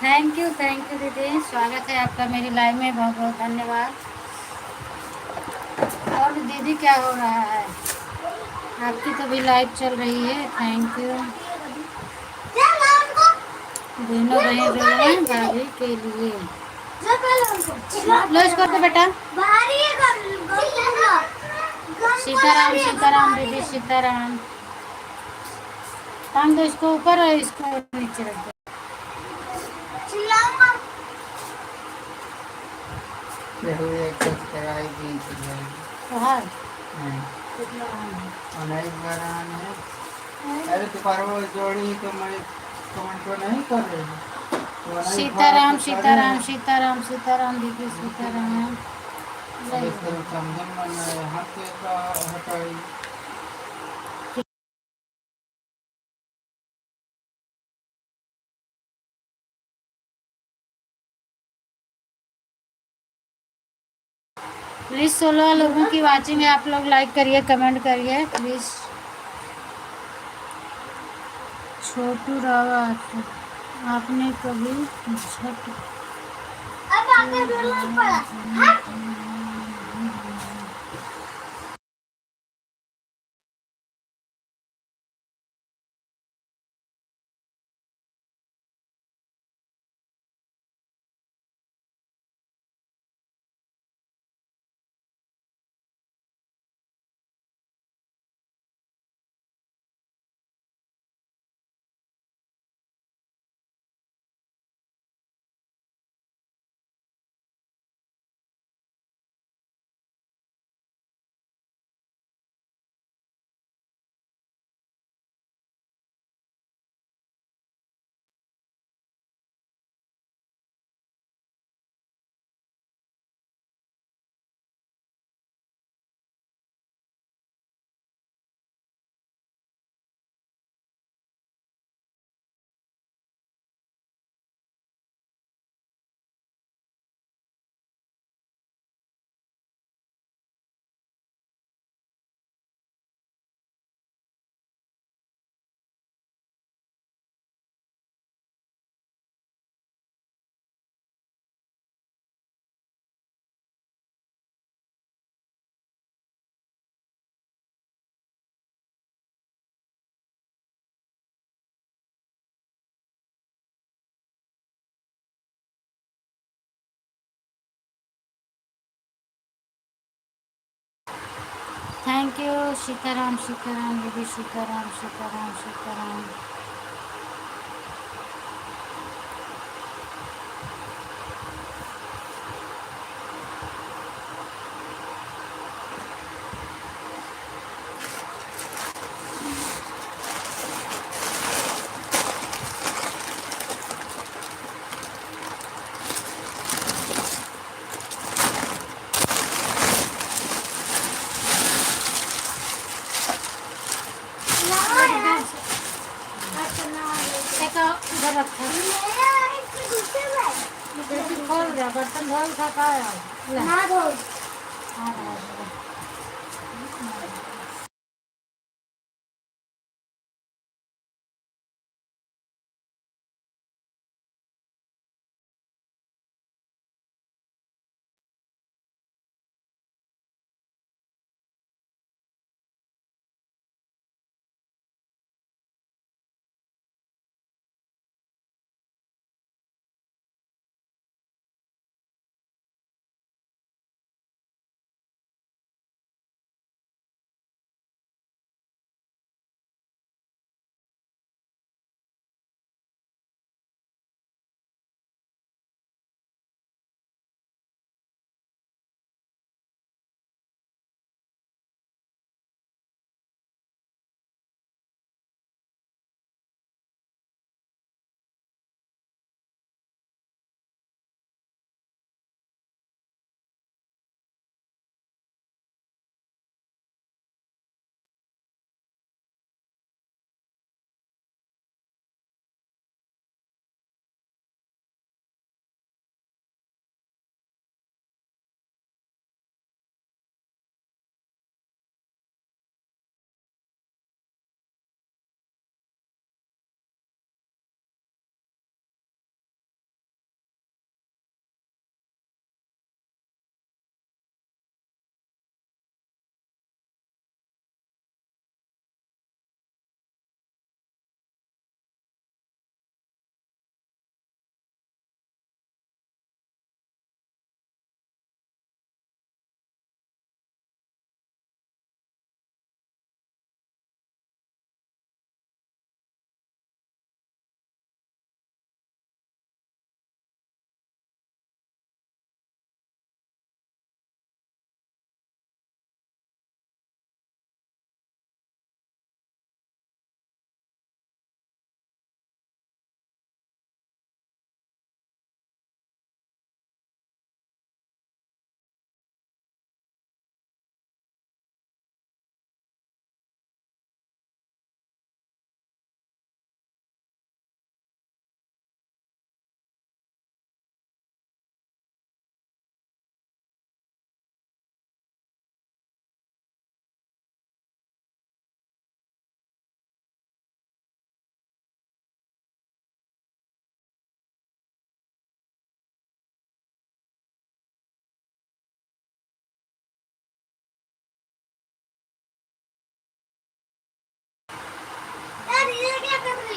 Thank you दीदी, स्वागत है आपका मेरी लाइव में, बहुत बहुत धन्यवाद। और दीदी क्या हो रहा है? आपकी तो भी लाइव चल रही है, थैंक यू। दोनों बहन रो रहे हैं भाभी के लिए। लो इसको तो बेटा। सीताराम सीताराम दीदी, सीताराम। टांग दो इसको ऊपर और इसको नीचे रख दो। देखो ये सब्सक्राइब भी कर जाएगी। तो हाँ, अनेक बार आने। अरे तो पर वो जोड़ी तो मैं कमेंट को नहीं कर रही हूँ। तो नहीं सीताराम तो करे सीताराम सीताराम सीताराम दीदी, सीताराम। अब इसको समझन मन यहाँ से का हटाई। प्लीज़ 16 लोगों की वाचिंग है, आप लोग लाइक करिए, कमेंट करिए प्लीज़। छोटू रावत, आपने कभी झट थैंक यू। सीताराम सीताराम दीदी, सीताराम सीताराम सीताराम। उधर रखो, खोल दिया, बर्तन धोल था का ना धो। हाँ,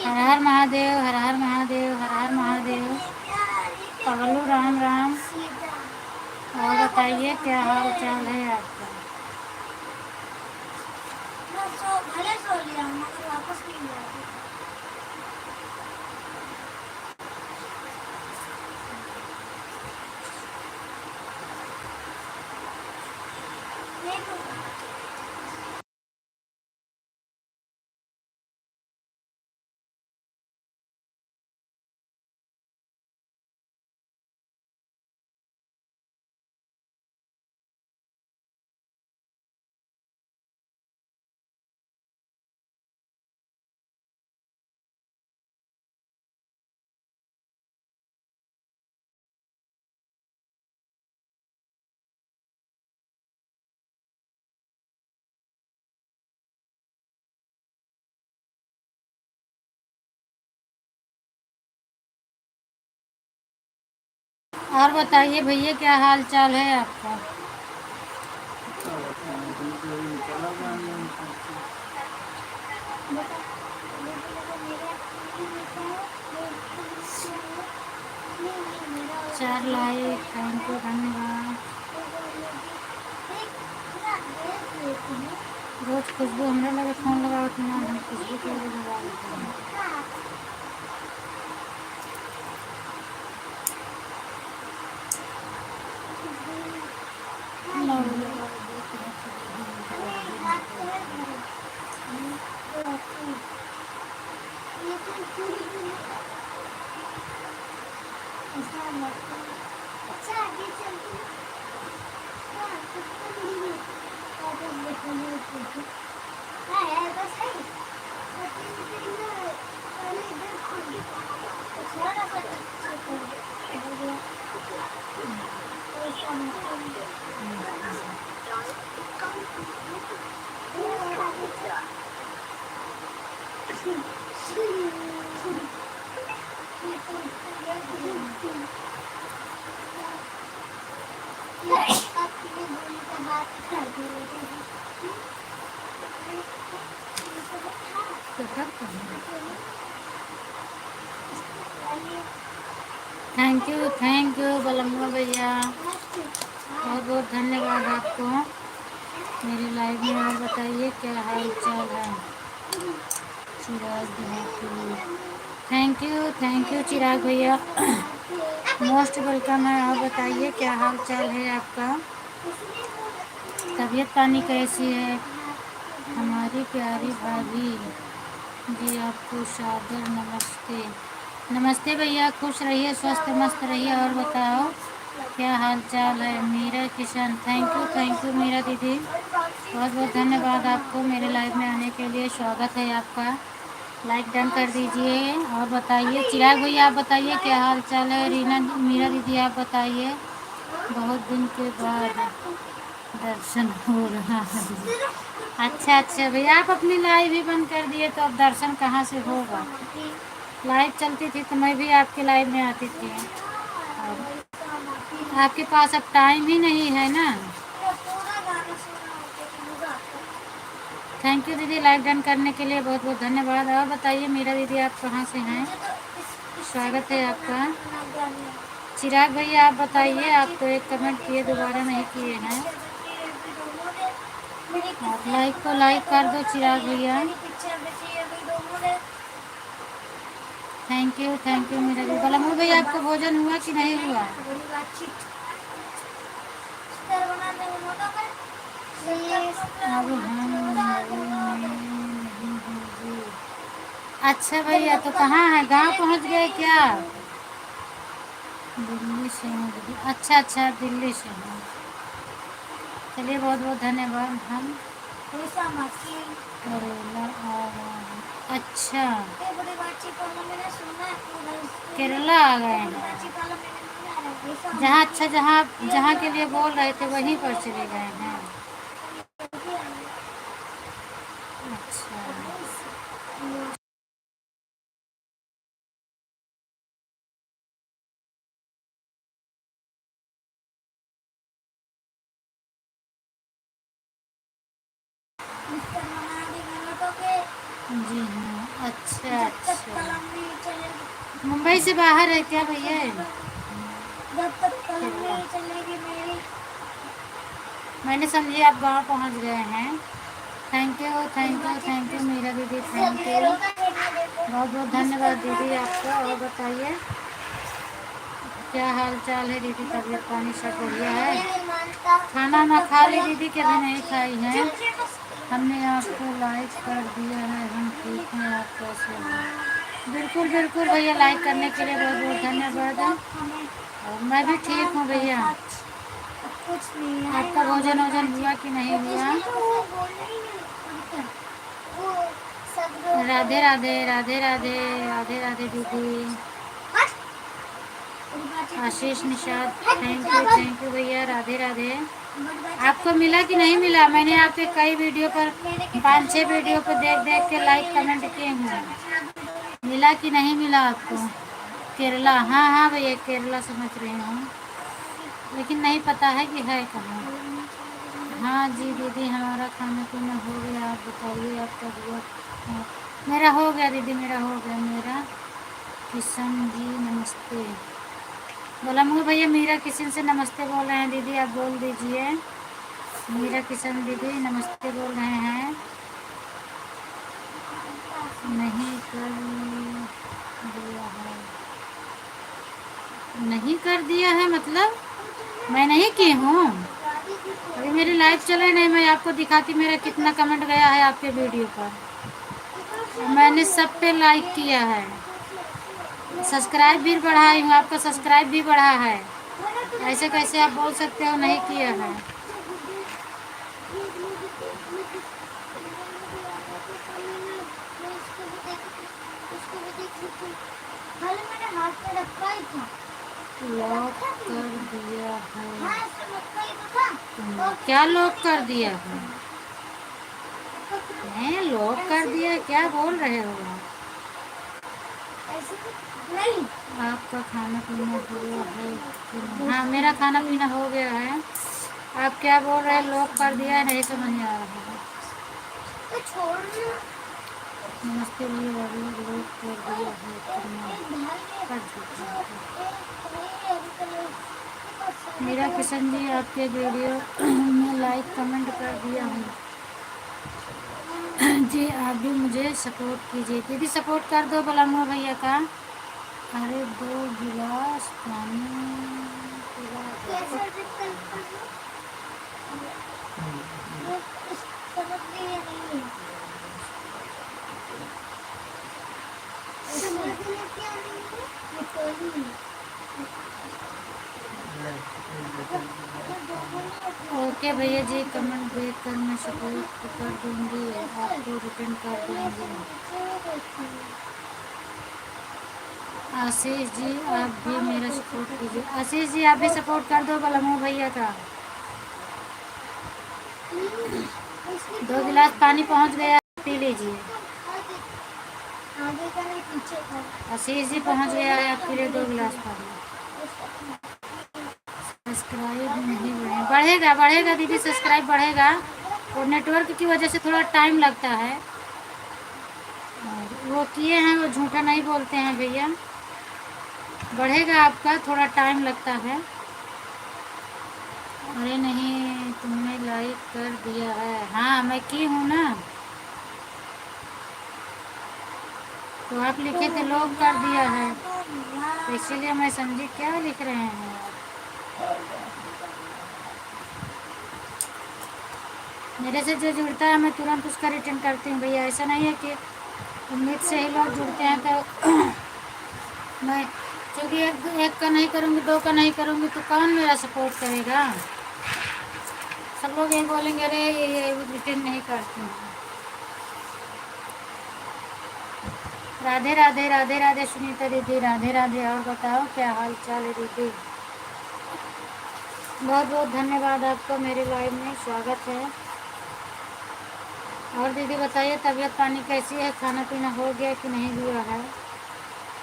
हर हर महादेव, हर हर महादेव, हर हर महादेव। पगलू राम राम। और बताइए क्या हाल चाल है आपका? भले सो लिया मगर वापस नहीं गया। और बताइए भैया क्या हाल चाल है आपका? चार लाइक, थैंक यू, धन्यवाद। रोज खुशबू हमरा लगे फोन लगाओ तो ना हम खुशबू के लगे लगा लेते हैं। थैंक यू बलम्मा भैया, बहुत बहुत धन्यवाद आपको मेरी लाइव में। और बताइए क्या हाल चाल है? चिराग थैंक यू चिराग भैया, मोस्ट वेलकम है। और बताइए क्या हाल चाल है आपका? तबीयत पानी कैसी है हमारी प्यारी भाभी जी? आपको सादर नमस्ते। नमस्ते भैया, खुश रहिए, स्वस्थ मस्त रहिए। और बताओ क्या हाल चाल है? मीरा किशन, थैंक यू मीरा दीदी, बहुत बहुत धन्यवाद आपको मेरे लाइव में आने के लिए। स्वागत है आपका, लाइक डन कर दीजिए। और बताइए चिराग भैया, आप बताइए क्या हाल चाल है? रीना मीरा दीदी आप बताइए, बहुत दिन के बाद दर्शन हो रहा है। अच्छा भैया, आप अपनी लाइव ही बंद कर दिए तो अब दर्शन कहाँ से होगा? लाइव चलती थी तो मैं भी आपके लाइव में आती थी। आपके पास अब टाइम ही नहीं है ना। थैंक यू दीदी, लाइक डन करने के लिए बहुत बहुत धन्यवाद। और बताइए मीरा दीदी आप कहाँ से हैं? स्वागत है आपका। चिराग भैया आप बताइए, आप तो एक कमेंट किए दोबारा नहीं किए हैं। आप लाइक को लाइक कर दो चिराग भैया। थैंक यू मेरा भी। बलमू भैया आपको भोजन हुआ कि नहीं हुआ? अब हम अच्छा भैया, तो कहाँ है? गांव पहुंच गए क्या? दिल्ली से हूँ दीदी। अच्छा दिल्ली से हूँ। चलिए बहुत बहुत धन्यवाद। हम करेला आ रहा है। अच्छा केरला आ गए हैं। जहाँ अच्छा जहाँ जहाँ के लिए बोल रहे थे वहीं पर चले गए हैं। अच्छा जी हाँ, अच्छा जब तक अच्छा। कलम नहीं चलेगी, मुंबई से बाहर है क्या भैया? जब तक कलम नहीं चलेगी मेरी। मैंने समझी आप गांव पहुंच गए हैं। Thank you thank you thank you Meera दीदी, थैंक यू, बहुत बहुत धन्यवाद दीदी आपका। और बताइए क्या हाल चाल है दीदी? तबीयत पानी सब बढ़िया है? खाना ना खा ली दीदी कि अभी नहीं खाई है? हमने आपको लाइक कर दिया है, हम ठीक हैं, आप कैसे हो? बिल्कुल बिल्कुल भैया, लाइक करने के लिए बहुत बहुत धन्यवाद। और मैं भी ठीक हूँ भैया। कुछ नहीं है, आपका भोजन वोजन हुआ कि नहीं हुआ? वो सब राधे राधे राधे राधे राधे राधे दीदी। आशीष निषाद, थैंक यू भैया, राधे राधे। आपको मिला कि नहीं मिला? मैंने आपके कई वीडियो पर, 5-6 वीडियो पर देख देख के लाइक कमेंट किए हैं। मिला कि नहीं मिला आपको? केरला, हाँ हाँ भैया केरला समझ रही हूँ, लेकिन नहीं पता है कि है कहाँ। हाँ जी दीदी, हमारा खाना पीना हो गया, आप बताइए आपका हुआ? मेरा हो गया दीदी, मेरा हो गया। मेरा किशन जी नमस्ते। बोला मुझे भैया मीरा किशन से नमस्ते बोल रहे हैं दीदी, आप बोल दीजिए। मीरा किशन दीदी नमस्ते बोल रहे हैं। नहीं कर दिया है? नहीं कर दिया है मतलब मैं नहीं की हूँ? अभी मेरी लाइव चले नहीं, मैं आपको दिखाती मेरा कितना कमेंट गया है आपके वीडियो पर। मैंने सब पे लाइक किया है, सब्सक्राइब भी बढ़ाई हूँ, आपका सब्सक्राइब भी बढ़ा है। ऐसे कैसे आप बोल सकते हो नहीं किया है? मैंने हाथ में रखा ही था। लॉक कर दिया है? हाँ, इसमें रखा ही तो था। क्या लॉक कर दिया है? मैं लॉक कर दिया, क्या बोल रहे हो आप? ऐसे नहीं। आपका खाना पीना हुआ है कि नहीं? हाँ मेरा खाना पीना हो गया है। आप क्या बोल रहे हैं लॉक कर दिया है? नहीं समझ में आ रहा है। तो छोड़ना। नमस्ते भैया, भाभी लॉक कर दिया है कि नहीं? कर दिया है। मेरा किशन जी आपके वीडियो में लाइक कमेंट कर दिया हूँ जी, आप भी मुझे सपोर्ट कीजिए दीदी, सपोर्ट कर दो बलमुआ भैया का। अरे 2 गिलास पानी पिला दो। समझ नहीं है। ओके भैया जी, कमेंट देख कर मैं सपोर्ट कर दूंगी, आपको रिटर्न कर दूंगी। आशीष जी आप भी मेरा सपोर्ट कीजिए। आशीष जी आप भी सपोर्ट कर दो बलमू भैया का। 2 गिलास पानी पहुंच गया, पी लीजिए। आगे का नहीं पीछे का। आशीष जी पहुंच गया है आपके लिए 2 गिलास पानी। सब्सक्राइब नहीं बढ़ेगा बढ़ेगा दीदी, सब्सक्राइब बढ़ेगा, और नेटवर्क की वजह से थोड़ा टाइम लगता है। वो किए हैं, वो झूठा नहीं बोलते हैं भैया, बढ़ेगा आपका, थोड़ा टाइम लगता है। अरे नहीं, तुमने लाइक कर दिया है? हाँ मैं की हूँ ना, तो आप लिखे थे लॉक कर दिया है, तो इसीलिए मैं समझी क्या लिख रहे हैं आप। मेरे से जो जुड़ता है मैं तुरंत उसका रिटर्न करती हूँ भैया, ऐसा नहीं है कि उम्मीद से ही लोग जुड़ते हैं तो मैं क्योंकि एक का नहीं करूँगी, 2 का नहीं करूँगी तो कौन मेरा सपोर्ट करेगा? सब लोग यही बोलेंगे अरे ये रिटर्न नहीं करती हूँ। राधे राधे राधे राधे सुनीता दीदी, राधे राधे। और बताओ क्या हाल चाल है दीदी? बहुत बहुत धन्यवाद आपका मेरे लाइव में स्वागत है। और दीदी बताइए तबीयत पानी कैसी है, खाना पीना हो गया कि नहीं हुआ है?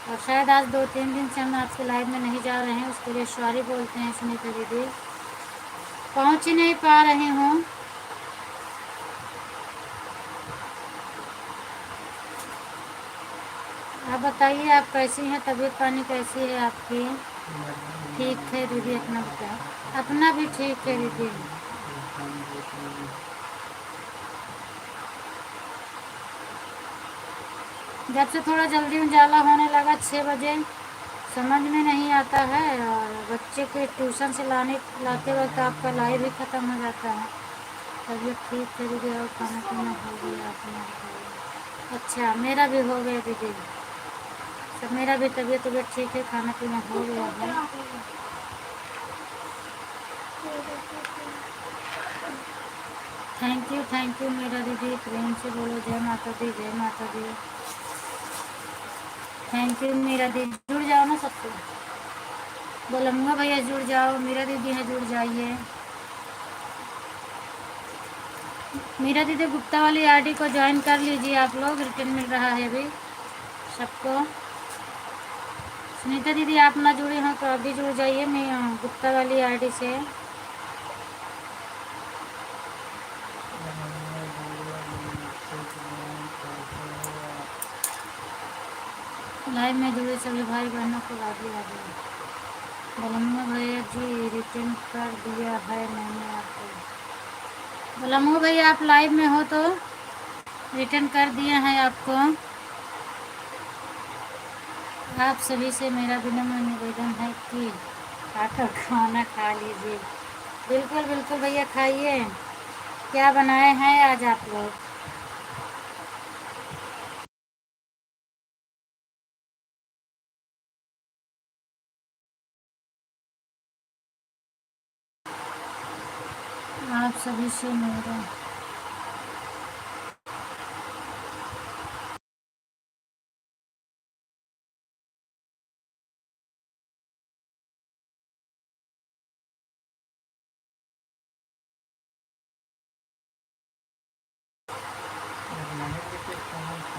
और शायद आज 2-3 दिन से हम आपके लाइव में नहीं जा रहे हैं, उसके लिए सॉरी बोलते हैं सुनीता दीदी, पहुंच ही नहीं पा रही हूँ। आप बताइए, आप कैसी हैं? तबीयत पानी कैसी है आपकी? ठीक है दीदी, अपना बताओ। अपना भी ठीक है दीदी। जब से थोड़ा जल्दी उजाला होने लगा 6 बजे, समझ में नहीं आता है, और बच्चे के ट्यूशन से लाते वक्त आपका लाइव ही ख़त्म हो जाता है। तबीयत ठीक है दीदी, और खाना पीना हो गया अपना बताइए। अच्छा, मेरा भी हो गया दीदी, सब मेरा भी तबीयत ठीक है, खाना पीना हो गया है। थैंक यू मेरा दीदी, प्रेम से बोलो जय माता दी, जय माता दी। थैंक यू मेरा दीदी, जुड़ जाओ ना सबसे। बोलूँगा भैया जुड़ जाओ, मेरा दीदी है जुड़ जाइए। मेरा दीदी गुप्ता वाली आईडी को ज्वाइन कर लीजिए आप लोग, रिटर्न मिल रहा है अभी सबको। सुनीता दीदी आप ना जुड़े हों तो अभी जुड़ जाइए, मैं गुप्ता वाली आईडी से। लाइव में जुड़े सभी भाई बहनों को राधे राधे। बोलूँगा भैया जी रिटर्न कर दिया है मैंने आपको। बोलूँगा भैया आप लाइव में हो तो रिटर्न कर दिया है आपको। आप सभी से मेरा विनम्र निवेदन है कि आकर खाना खा लीजिए। बिल्कुल बिल्कुल भैया खाइए। क्या बनाए हैं आज आप लोग? आप सभी से मेरा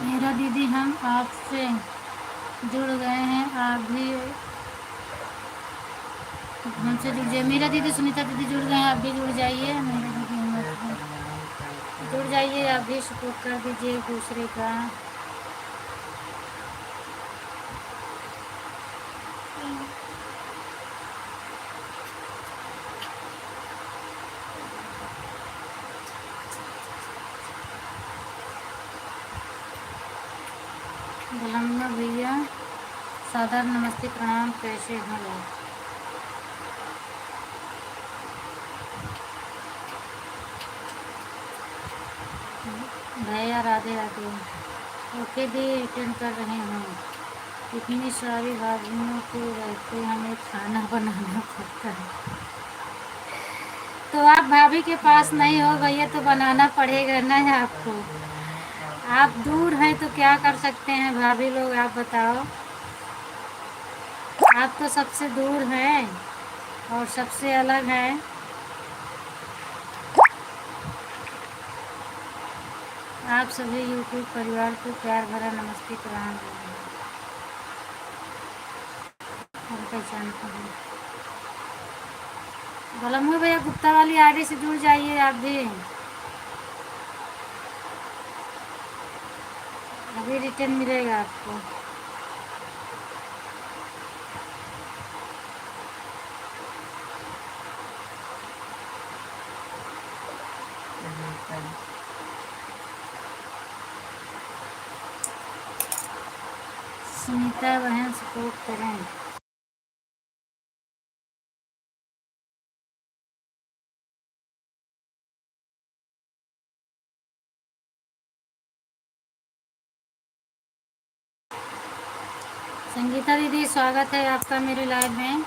मेरा दीदी हम आपसे जुड़ गए हैं, आप भी हमसे जुड़ जाइए। मेरा दीदी सुनीता दीदी जुड़ गए हैं, आप भी जुड़ जाइए। मेरे दीदी जुड़ जाइए, आप भी सपोर्ट कर दीजिए एक दूसरे का। बोलूँगा भैया सादर नमस्ते प्रणाम, कैसे हैं लोग? भैया राधे राधे। ओके दी, रिटर्न कर रहे हैं। इतनी सारी भाभीियों को रहते हमें खाना बनाना पड़ता है। तो आप भाभी के पास नहीं हो भैया तो बनाना पड़ेगा ना आपको। आप दूर हैं तो क्या कर सकते हैं भाभी लोग, आप बताओ। आप तो सबसे दूर हैं और सबसे अलग हैं। आप सभी यूट्यूब परिवार को प्यार भरा नमस्ते प्रणाम। हम पहचानते हैं। बोलूँगा भैया गुप्ता वाली आईडी से जुड़ जाइए आप भी, अभी रिटर्न मिलेगा आपको। सुनीता बहन सपोर्ट करें। संगीता दीदी स्वागत है आपका मेरे लाइव में।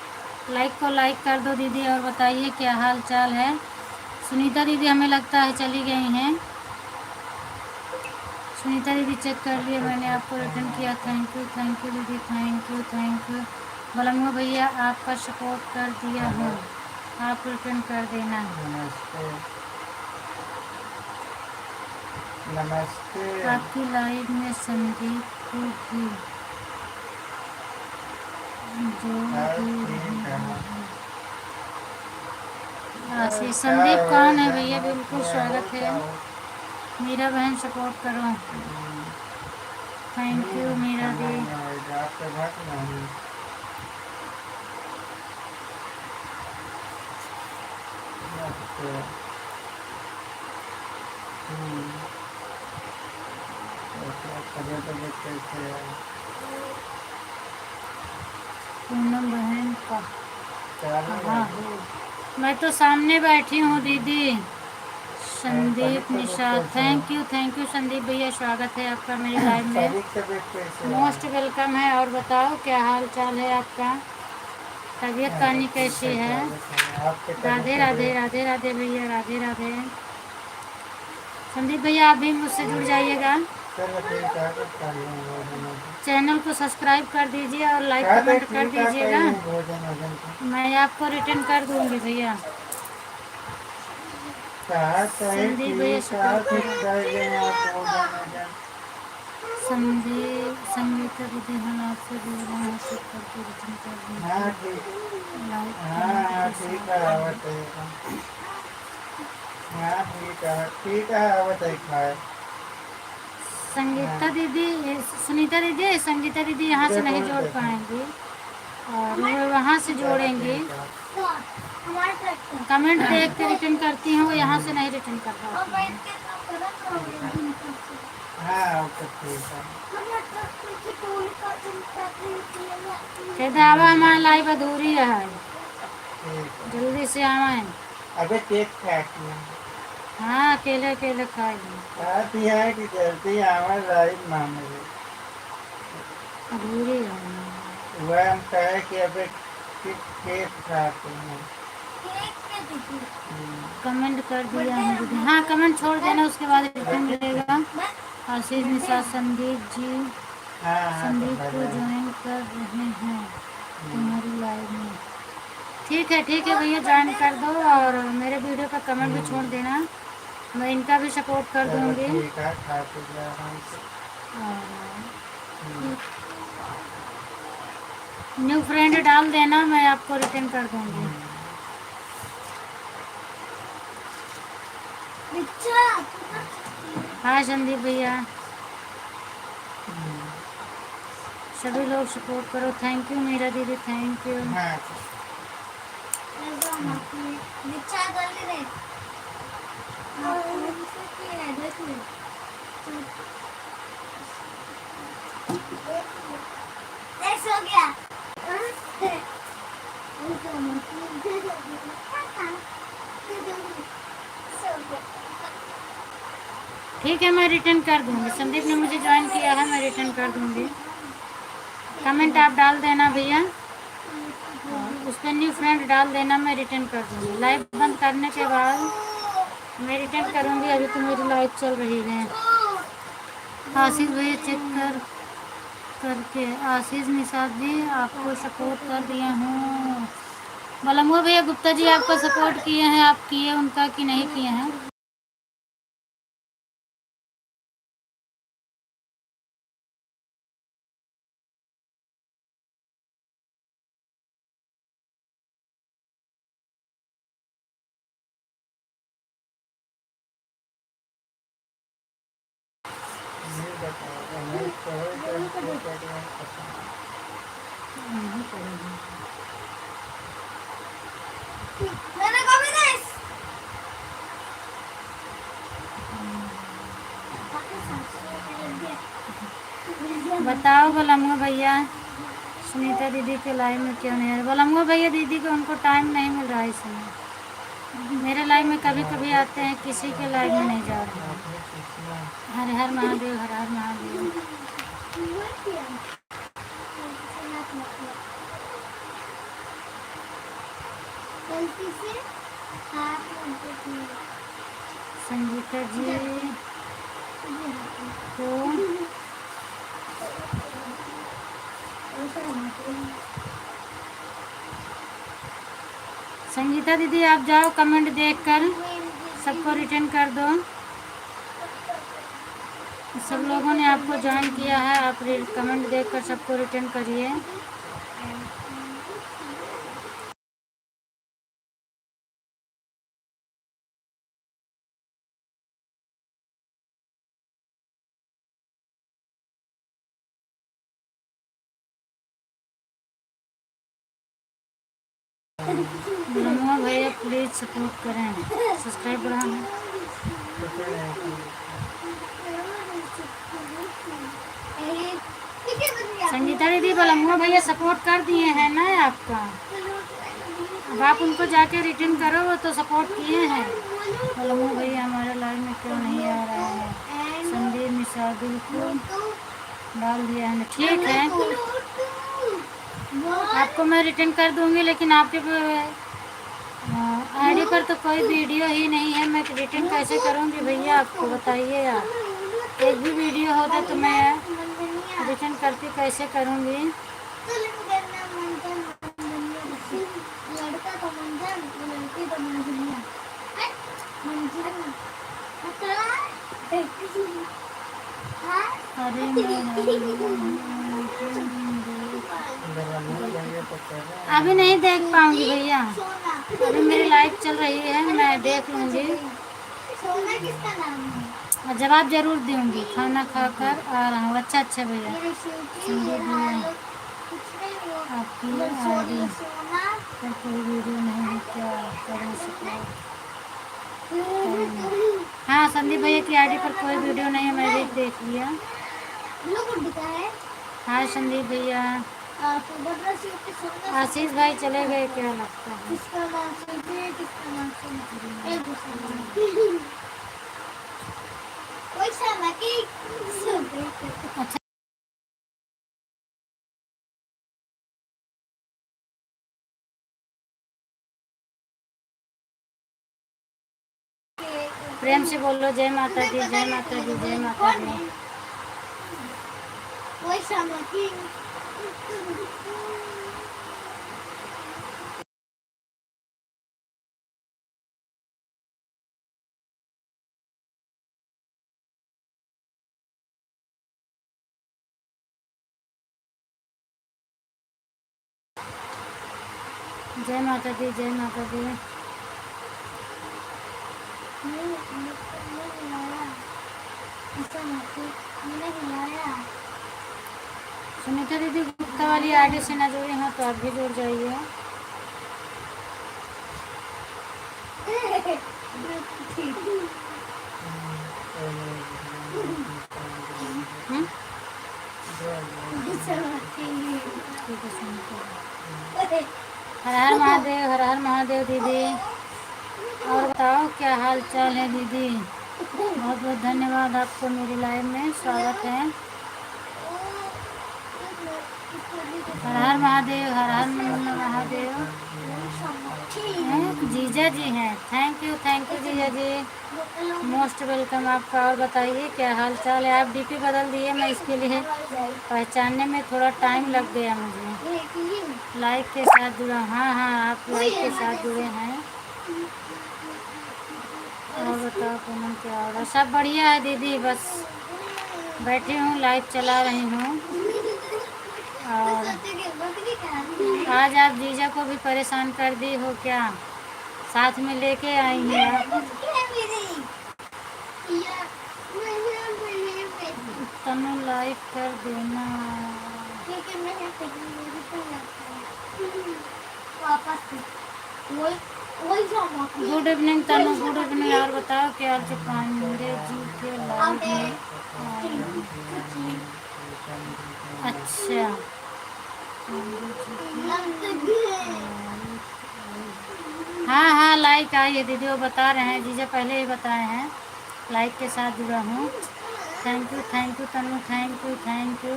लाइक को लाइक कर दो दीदी, और बताइए क्या हाल चाल है। सुनीता दीदी हमें लगता है चली गई हैं। सुनीता दीदी चेक कर लिए, मैंने आपको रिटर्न किया। थैंक यू दीदी, थैंक यू। बोलूँगा भैया आपका सपोर्ट कर दिया हूँ, आप रिटर्न कर देना। नमस्ते नमस्ते। आपकी लाइव में संदीप को भी आशीष। संदीप कौन है भैया? बिल्कुल स्वागत है। मीरा बहन सपोर्ट करो। थैंक यू मीरा दी। आपके घट नहीं अच्छा। तबीयत कैसे है? पूनम बहन का क्या हाँ मैं तो सामने बैठी हूँ दीदी। संदीप निषाद थैंक यू संदीप भैया, स्वागत है आपका मेरी लाइव में। तबीयत कैसे है? मोस्ट वेलकम है। और बताओ क्या हाल चाल है आपका, तबीयत पानी कैसी है? आपके राधे राधे राधे राधे भैया, राधे राधे। संदीप भैया आप भी मुझसे जुड़ जाइएगा, चलो ठीक है कर लूँगा। चैनल को सब्सक्राइब कर दीजिए और लाइक कमेंट कर दीजिएगा। भोजन मैं आपको रिटर्न कर दूंगी भैया। संदीप भैया सपोर्ट करो। संगीता दीदी हम आपसे जुड़ रहे हैं, चेक करके रिटर्न कर दीजिए लाइक कमेंट के साथ। ठीक है आवत है खाए। संगीता दीदी, सुनीता दीदी, संगीता दीदी यहाँ से नहीं जोड़ पाएंगी और वो वहाँ से जोड़ेंगी। हमारे ट्रैक्टर कमेंट देख के रिटर्न करती हैं, वो यहाँ से नहीं रिटर्न कर और पाती बैठ हैं। के काम करो हाँ ओके ठीक है। हमारे ट्रैक्टर की टोली का दिन ट्रैक्टर कहते आवा हमारा लाइव अधूरी है, ठीक है। जल्दी से आवाएं। अबे केक काटना हाँ अकेले अकेले खाएंगे, आती है कि जल्दी आवा लाइव मामले अधूरी है। वह हम कहे कि अबे केक खाते हैं। कमेंट कर दिया है दीदी, हाँ कमेंट छोड़ देना उसके बाद रिटर्न मिलेगा। आशीष निशा संदीप जी, संदीप को ज्वाइन कर रहे हैं तुम्हारी लाइव में। ठीक है भैया ज्वाइन कर दो और मेरे वीडियो का कमेंट भी छोड़ देना, मैं इनका भी सपोर्ट कर दूंगी। ठीक है खाते जा आराम से। न्यू फ्रेंड डाल देना, मैं आपको रिटर्न कर दूंगी। हाँ संदीप भैया, सभी लोग सपोर्ट करो। थैंक यू मेरा दीदी, थैंक यू। हाँ हो गया ठीक है मैं रिटर्न कर दूंगी, संदीप ने मुझे ज्वाइन किया है, मैं रिटर्न कर दूंगी। कमेंट आप डाल देना भैया और उस पर न्यू फ्रेंड डाल देना, मैं रिटर्न कर दूंगी। लाइव बंद करने के बाद मैं रिटर्न करूंगी, अभी तो मेरी लाइव चल रही है। आशीष भैया चेक करके, आशीष निषाद जी आपको सपोर्ट कर दिया हूँ। बलमुआ भैया गुप्ता जी आपको सपोर्ट किए हैं, आप किए उनका कि नहीं किए हैं? नहीं बताओ नहीं कहो मैंने कभी नहीं बताओ बलमुआ भैया, सुनीता दीदी के लाइव में क्यों नहीं है? बलमुआ भैया दीदी को उनको टाइम नहीं मिल रहा है इस समय। मेरे लाइव में कभी कभी आते हैं, किसी के लाइव में नहीं जा रहे हैं। हर हर महादेव, हर हर महादेव। गलती से संगीता जी को संगीता दीदी आप जाओ, कमेंट देखकर सबको रिटर्न कर दो। सब लोगों ने आपको ज्वाइन किया है, आप कमेंट देखकर सबको रिटर्न करिए। लम्बा भैया प्लीज़ सपोर्ट करें, सब्सक्राइब बढ़ाएं। संगीता दीदी बलमुआ भैया सपोर्ट कर दिए हैं ना आपका, अब आप उनको जाके रिटर्न करो, वो तो सपोर्ट किए हैं। बलमुआ भैया हमारे लाइव में क्यों नहीं आ रहा है? संदीप निशादुल को डाल दिया है, ठीक है आपको मैं रिटर्न कर दूंगी, लेकिन आपके आईडी पर तो कोई वीडियो ही नहीं है, मैं रिटर्न कैसे करूंगी भैया? आपको बताइए आप, एक भी वीडियो होता तो मैं रिटर्न करती कैसे करूंगी? अरे अभी नहीं देख पाऊंगी भैया, अभी मेरी लाइव चल रही है, मैं देख लूंगी और जवाब जरूर दूंगी। खाना खाकर आ रहा हूँ। अच्छा अच्छा भैया, आपकी आईडी पर कोई वीडियो नहीं है, क्या कर सकते? हाँ संदीप भैया की आईडी पर कोई वीडियो नहीं है, मैं भी देख लिया। हाँ संदीप भैया। आशीष भाई चले गए क्या लगता है? अच्छा प्रेम से बोलो जय माता दी, जय माता दी, जय माता दी। जय माता दी, जय माता दी। सुनीता दीदी गुप्ता वाली आईडी से ना जुड़ी हो तो आप भी जुड़ जाइए। हर हर महादेव, हर हर महादेव दीदी। और बताओ क्या हाल चाल है दीदी? बहुत बहुत धन्यवाद आपको, मेरी लाइव में स्वागत है। हर हर महादेव, हर हर महादेव। जीजा जी हैं, थैंक यू जीजा जी, मोस्ट वेलकम आपका। और बताइए क्या हाल चाल है? आप डीपी बदल दिए, मैं इसके लिए पहचानने में थोड़ा टाइम लग गया मुझे। लाइक के साथ जुड़ा, हाँ हाँ आप लाइक के साथ जुड़े हैं। और बताओ पूनम क्या हो रहा? सब बढ़िया है दीदी, बस बैठी हूँ, लाइव चला रही हूँ। और आज आप जीजा को भी परेशान कर दी हो क्या? साथ में लेके आई हैं आप? तनु लाइक कर देना। गुड इवनिंग तनु, गुड इवनिंग। और बताओ क्या आज पांडे जी के लाइव में? अच्छा हाँ हाँ लाइक आई है दीदी, वो बता रहे हैं, जीजा पहले ही बताए हैं। लाइक के साथ जुड़ा हूँ। Thank you Tanu, thank you.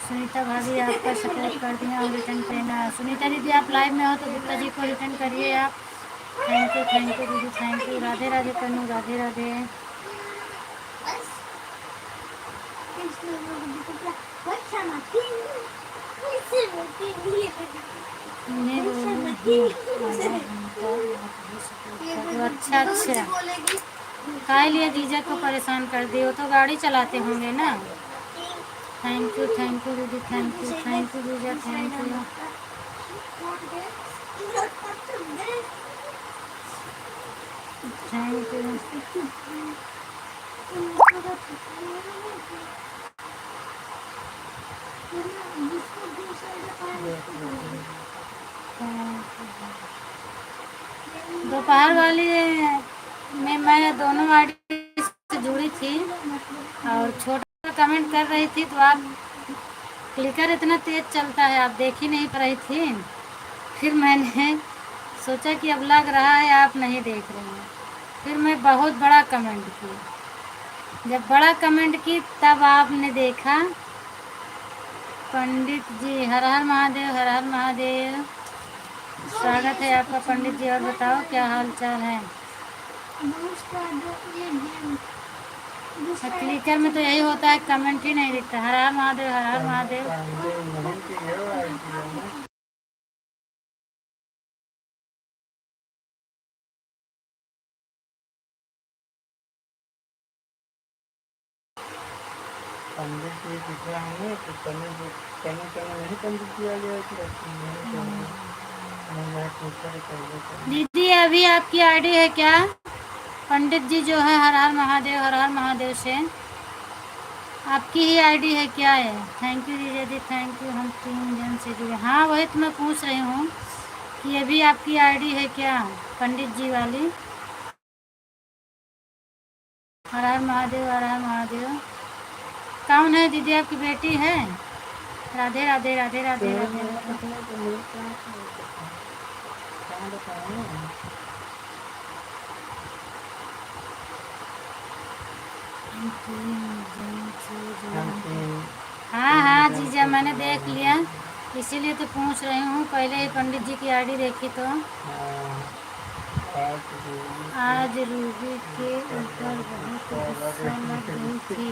Sunita भाभी आपका सपोर्ट कर दिया और रिटर्न करना। सुनीता दीदी आप लाइव में हो तो गुप्ता जी को रिटर्न करिए आप। थैंक यू दीदी, थैंक यू। राधे राधे तनु, राधे राधे। अच्छा अच्छा, काय लिए जीजा को परेशान कर दी? वो तो गाड़ी चलाते होंगे ना। थैंक यू दीदी, थैंक यू जीजा, थैंक यू। Thank you. दोपहर वाली में मैं दोनों आईडी से जुड़ी थी और छोटा कमेंट कर रही थी, तो आप क्लिकर इतना तेज चलता है, आप देख ही नहीं पा रही थी। फिर मैंने सोचा कि अब लग रहा है आप नहीं देख रहे हैं, फिर मैं बहुत बड़ा कमेंट की। जब बड़ा कमेंट की तब आपने देखा। पंडित जी हर हर महादेव, हर हर महादेव। स्वागत है आपका पंडित जी, और बताओ क्या हाल चाल है। क्लिकर में तो यही होता है, कमेंट ही नहीं दिखता। हर हर महादेव, हर हर महादेव। पंडित जी दिख रहा है तो कहीं नहीं पंडित जी आ गया दीदी अभी आपकी आईडी है क्या? पंडित जी जो है हर हर महादेव, हर हर महादेव से आपकी ही आईडी है क्या है? थैंक यू दीदी, थैंक यू। हम 3 जन से जुड़े। हाँ वही तो मैं पूछ रही हूँ कि अभी आपकी आईडी है क्या पंडित जी वाली। हर हर महादेव, हर हर महादेव। कौन है दीदी, आपकी बेटी है? राधे राधे राधे राधे राधे राधे। हाँ हाँ जीजा, मैंने देख लिया, इसीलिए तो पूछ रही हूँ। पहले ही पंडित जी की आईडी देखी तो आज रूबी के ऊपर बहुत गुस्सा लग गई थी।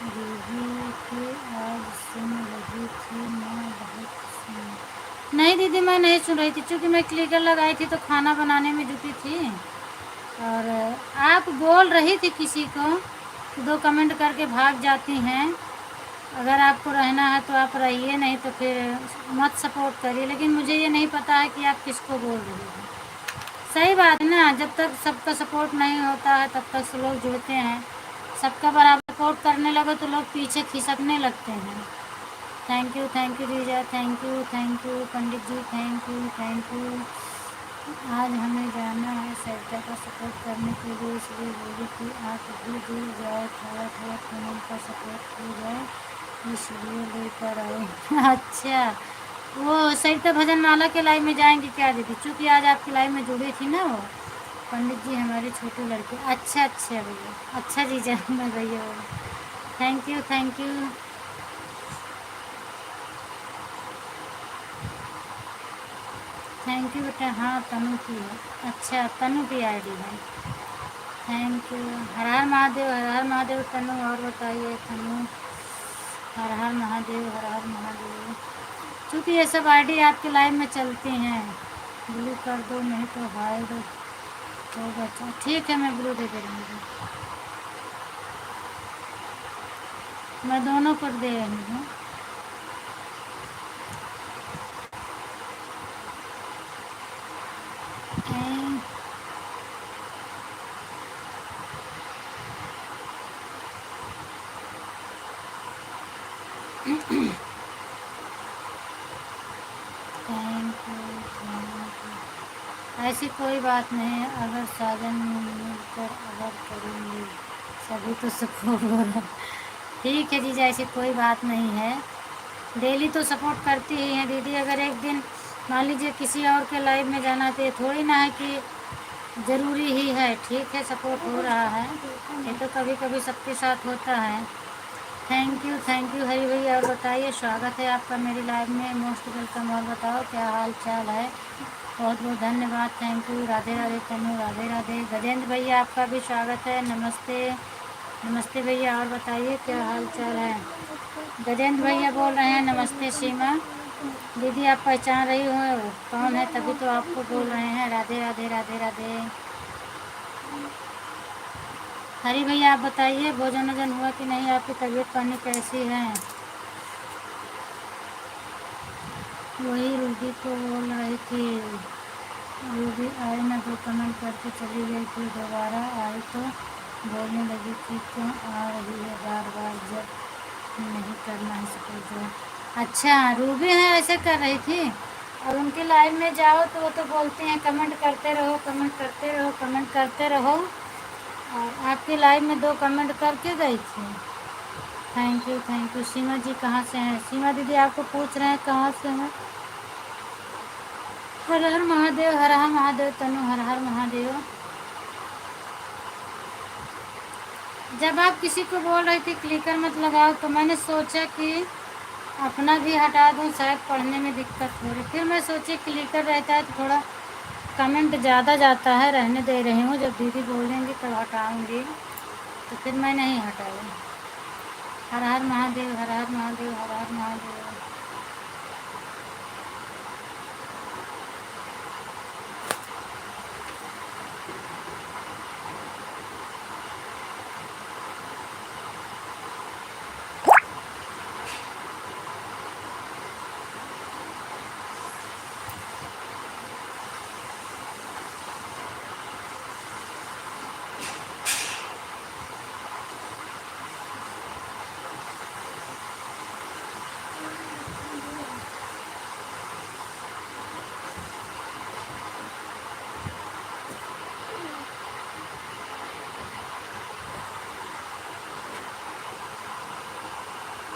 रूबी के आज सुन लगी थी, मैं बहुत सुन। नहीं दीदी मैं नहीं सुन रही थी, क्योंकि मैं क्लिकर लगाई थी तो खाना बनाने में जुटी थी। और आप बोल रही थी किसी को, 2 कमेंट करके भाग जाती हैं। अगर आपको रहना है तो आप रहिए, नहीं तो फिर मत सपोर्ट करिए। लेकिन मुझे ये नहीं पता है कि आप किसको बोल रही हैं। सही बात है ना, जब तक सबका सपोर्ट नहीं होता है तब तक लोग जुड़ते हैं। सबका बराबर सपोर्ट करने लगे तो लोग पीछे खिसकने लगते हैं। थैंक यू जीजा, thank you Pandit ji, thank you. आज हमें जाना है सरिता का सपोर्ट करने के लिए, इसलिए बोली कि आप भी जुड़ जाए, थोड़ा कमेंट का सपोर्ट हो जाए, इसलिए लेकर आए। अच्छा, वो सरिता भजन माला के लाइव में जाएंगे क्या दीदी? चूँकि आज आपकी लाइव में जुड़ी थी ना वो पंडित जी, हमारी छोटी लड़की। अच्छा भैया, अच्छा जीजा मैं भैया बोला। Thank you. थैंक यू बेटा। हाँ तनु की है। अच्छा तनु की आईडी है। Thank you. हर हर महादेव तनु। और बताइए तनु। हर हर महादेव। क्योंकि ये सब आईडी आपके लाइव में चलती हैं। ब्लू कर दो, नहीं तो हाइड होगा। अच्छा ठीक है, मैं ब्लू दे दे रही हूँ। मैं दोनों पर दे रही हूँ। ऐसी कोई बात नहीं है, अगर साजन मिलकर अगर करेंगे सभी तो सपोर्ट हो रहा। ठीक है जीजा, ऐसी कोई बात नहीं है, डेली तो सपोर्ट करती ही है दीदी। अगर एक दिन मान लीजिए किसी और के लाइव में जाना तो ये थोड़ी ना है कि ज़रूरी ही है। ठीक है, सपोर्ट हो रहा है, ये तो कभी कभी सबके साथ होता है। थैंक यू हरी भैया। और बताइए, स्वागत है आपका मेरी लाइव में, मोस्ट वेलकम। और बताओ क्या हाल चाल है? बहुत बहुत धन्यवाद, थैंक यू। राधे राधे तनु, राधे राधे। गजेंद्र भैया आपका भी स्वागत है, नमस्ते भैया। और बताइए क्या हाल चाल है? गजेंद्र भैया बोल रहे हैं नमस्ते। सीमा दीदी आप पहचान रही हो कौन है, तभी तो आपको बोल रहे हैं राधे राधे राधे राधे। हरी भैया आप बताइए, भोजन वोजन हुआ कि नहीं? आपकी तबीयत पानी कैसी है? वही रूबी को बोल रही थी, रूबी आई ना, 2 कमेंट करके चली गई, फिर दोबारा आई तो बोलने लगी कि क्यों आ रही है बार बार, जब नहीं करना है सपोर्ट जो। अच्छा रूबी है ऐसे कर रही थी। और उनके लाइव में जाओ तो वो तो बोलते हैं कमेंट करते रहो, कमेंट करते रहो, कमेंट करते रहो। और आपके लाइव में 2 कमेंट करके गई थी। Thank you, thank you. Seema ji कहाँ से हैं? सीमा दीदी आपको पूछ रहे हैं कहाँ से हैं। हर हर महादेव, हर हर महादेव तनु, हर हर महादेव। जब आप किसी को बोल रही थी क्लिकर मत लगाओ तो मैंने सोचा कि अपना भी हटा दूं, शायद पढ़ने में दिक्कत हो रही। फिर मैं सोची क्लिकर रहता है तो थोड़ा कमेंट ज़्यादा जाता है। रहने दे रही हूँ, जब दीदी बोलेंगी तब हटाऊँगी, तो फिर मैं नहीं हटाऊँ। हर हर महादेव, हर हर महादेव, हर हर Mahadev.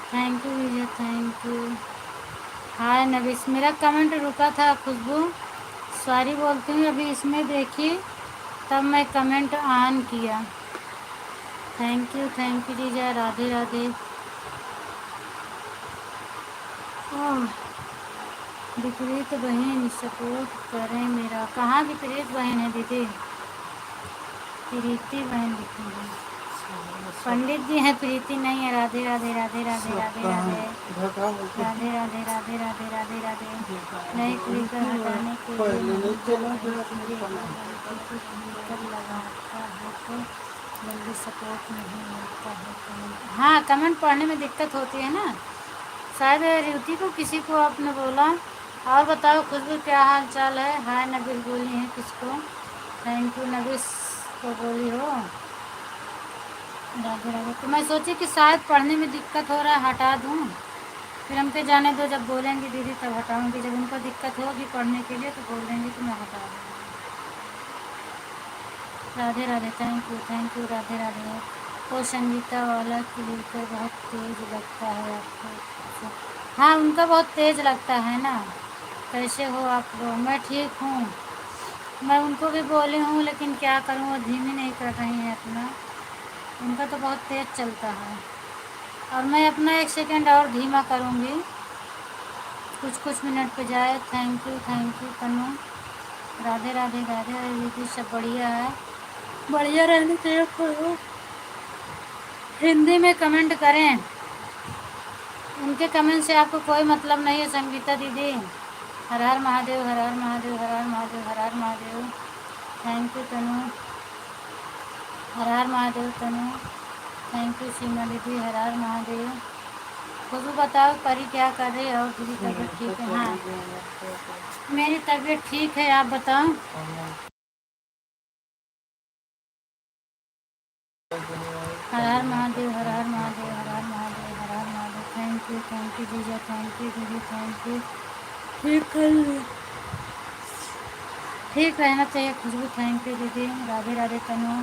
Thank you Vijay, thank you. Hi Navish, मेरा कमेंट रुका था खुशबू, सॉरी बोलती हूँ। अभी इसमें देखी तब मैं कमेंट ऑन किया। थैंक यू जीजा, राधे राधे। ओह, विपरीत बहन सपोर्ट करें मेरा। कहाँ विपरीत बहन है दीदी? प्रीति बहन लिखी है। पंडित जी हैं, प्रीति नहीं है। राधे राधे, राधे राधे, राधे राधे, राधे राधे, राधे राधे, राधे राधे। नहीं क्लिकर हटाने के लिए लगाता है तो जल्दी सपोर्ट नहीं मिलता है। कमेंट, हाँ कमेंट पढ़ने में दिक्कत होती है ना। शायद रिवती को किसी को आपने बोला। और बताओ खुशबू क्या हाल चाल है? हाय नबील बोली है किसको? थैंक यू नबीस को बोली हो। राधे राधे। तो मैं सोची कि शायद पढ़ने में दिक्कत हो रहा है, हटा दूँ। फिर हमको जाने दो, जब बोलेंगी दीदी तब हटाऊँगी। जब उनको दिक्कत होगी पढ़ने के लिए तो बोलेंगी तो मैं हटा दूँगी। Radhe Radhe, thank you Radhe Radhe. वो संगीता वाला क्लिकर बहुत तेज लगता है आपको? हाँ उनका बहुत तेज लगता है ना। कैसे हो आप लोग? मैं ठीक हूँ। मैं उनको भी बोली हूँ लेकिन क्या करूँ, वो धीमी नहीं कर रही हैं अपना। उनका तो बहुत तेज़ चलता है और मैं अपना 1 सेकंड और धीमा करूँगी, कुछ मिनट पे जाए। Thank you Tanu. राधे राधे, राधे राधे दीदी। सब बढ़िया है, बढ़िया रहने चाहिए। हिंदी में कमेंट करें, उनके कमेंट से आपको कोई मतलब नहीं है। संगीता दीदी, हर हर महादेव, हर हर महादेव, हर हर महादेव, हर हर महादेव। थैंक यू तनु, हर हर महादेव तनु। थैंक यू सीमा दीदी, हर हर महादेव। खुद बताओ परी क्या कर रही है? और दीदी तबीयत ठीक है? हाँ मेरी तबीयत ठीक है, आप बताओ। हर हर महादेव, हर हर महादेव, हर हर महादेव, हर हर महादेव। थैंक यू जीजा, थैंक यू दीदी, थैंक यू। ठीक रहना चाहिए खुशबू। थैंक यू दीदी, राधे राधे तनु।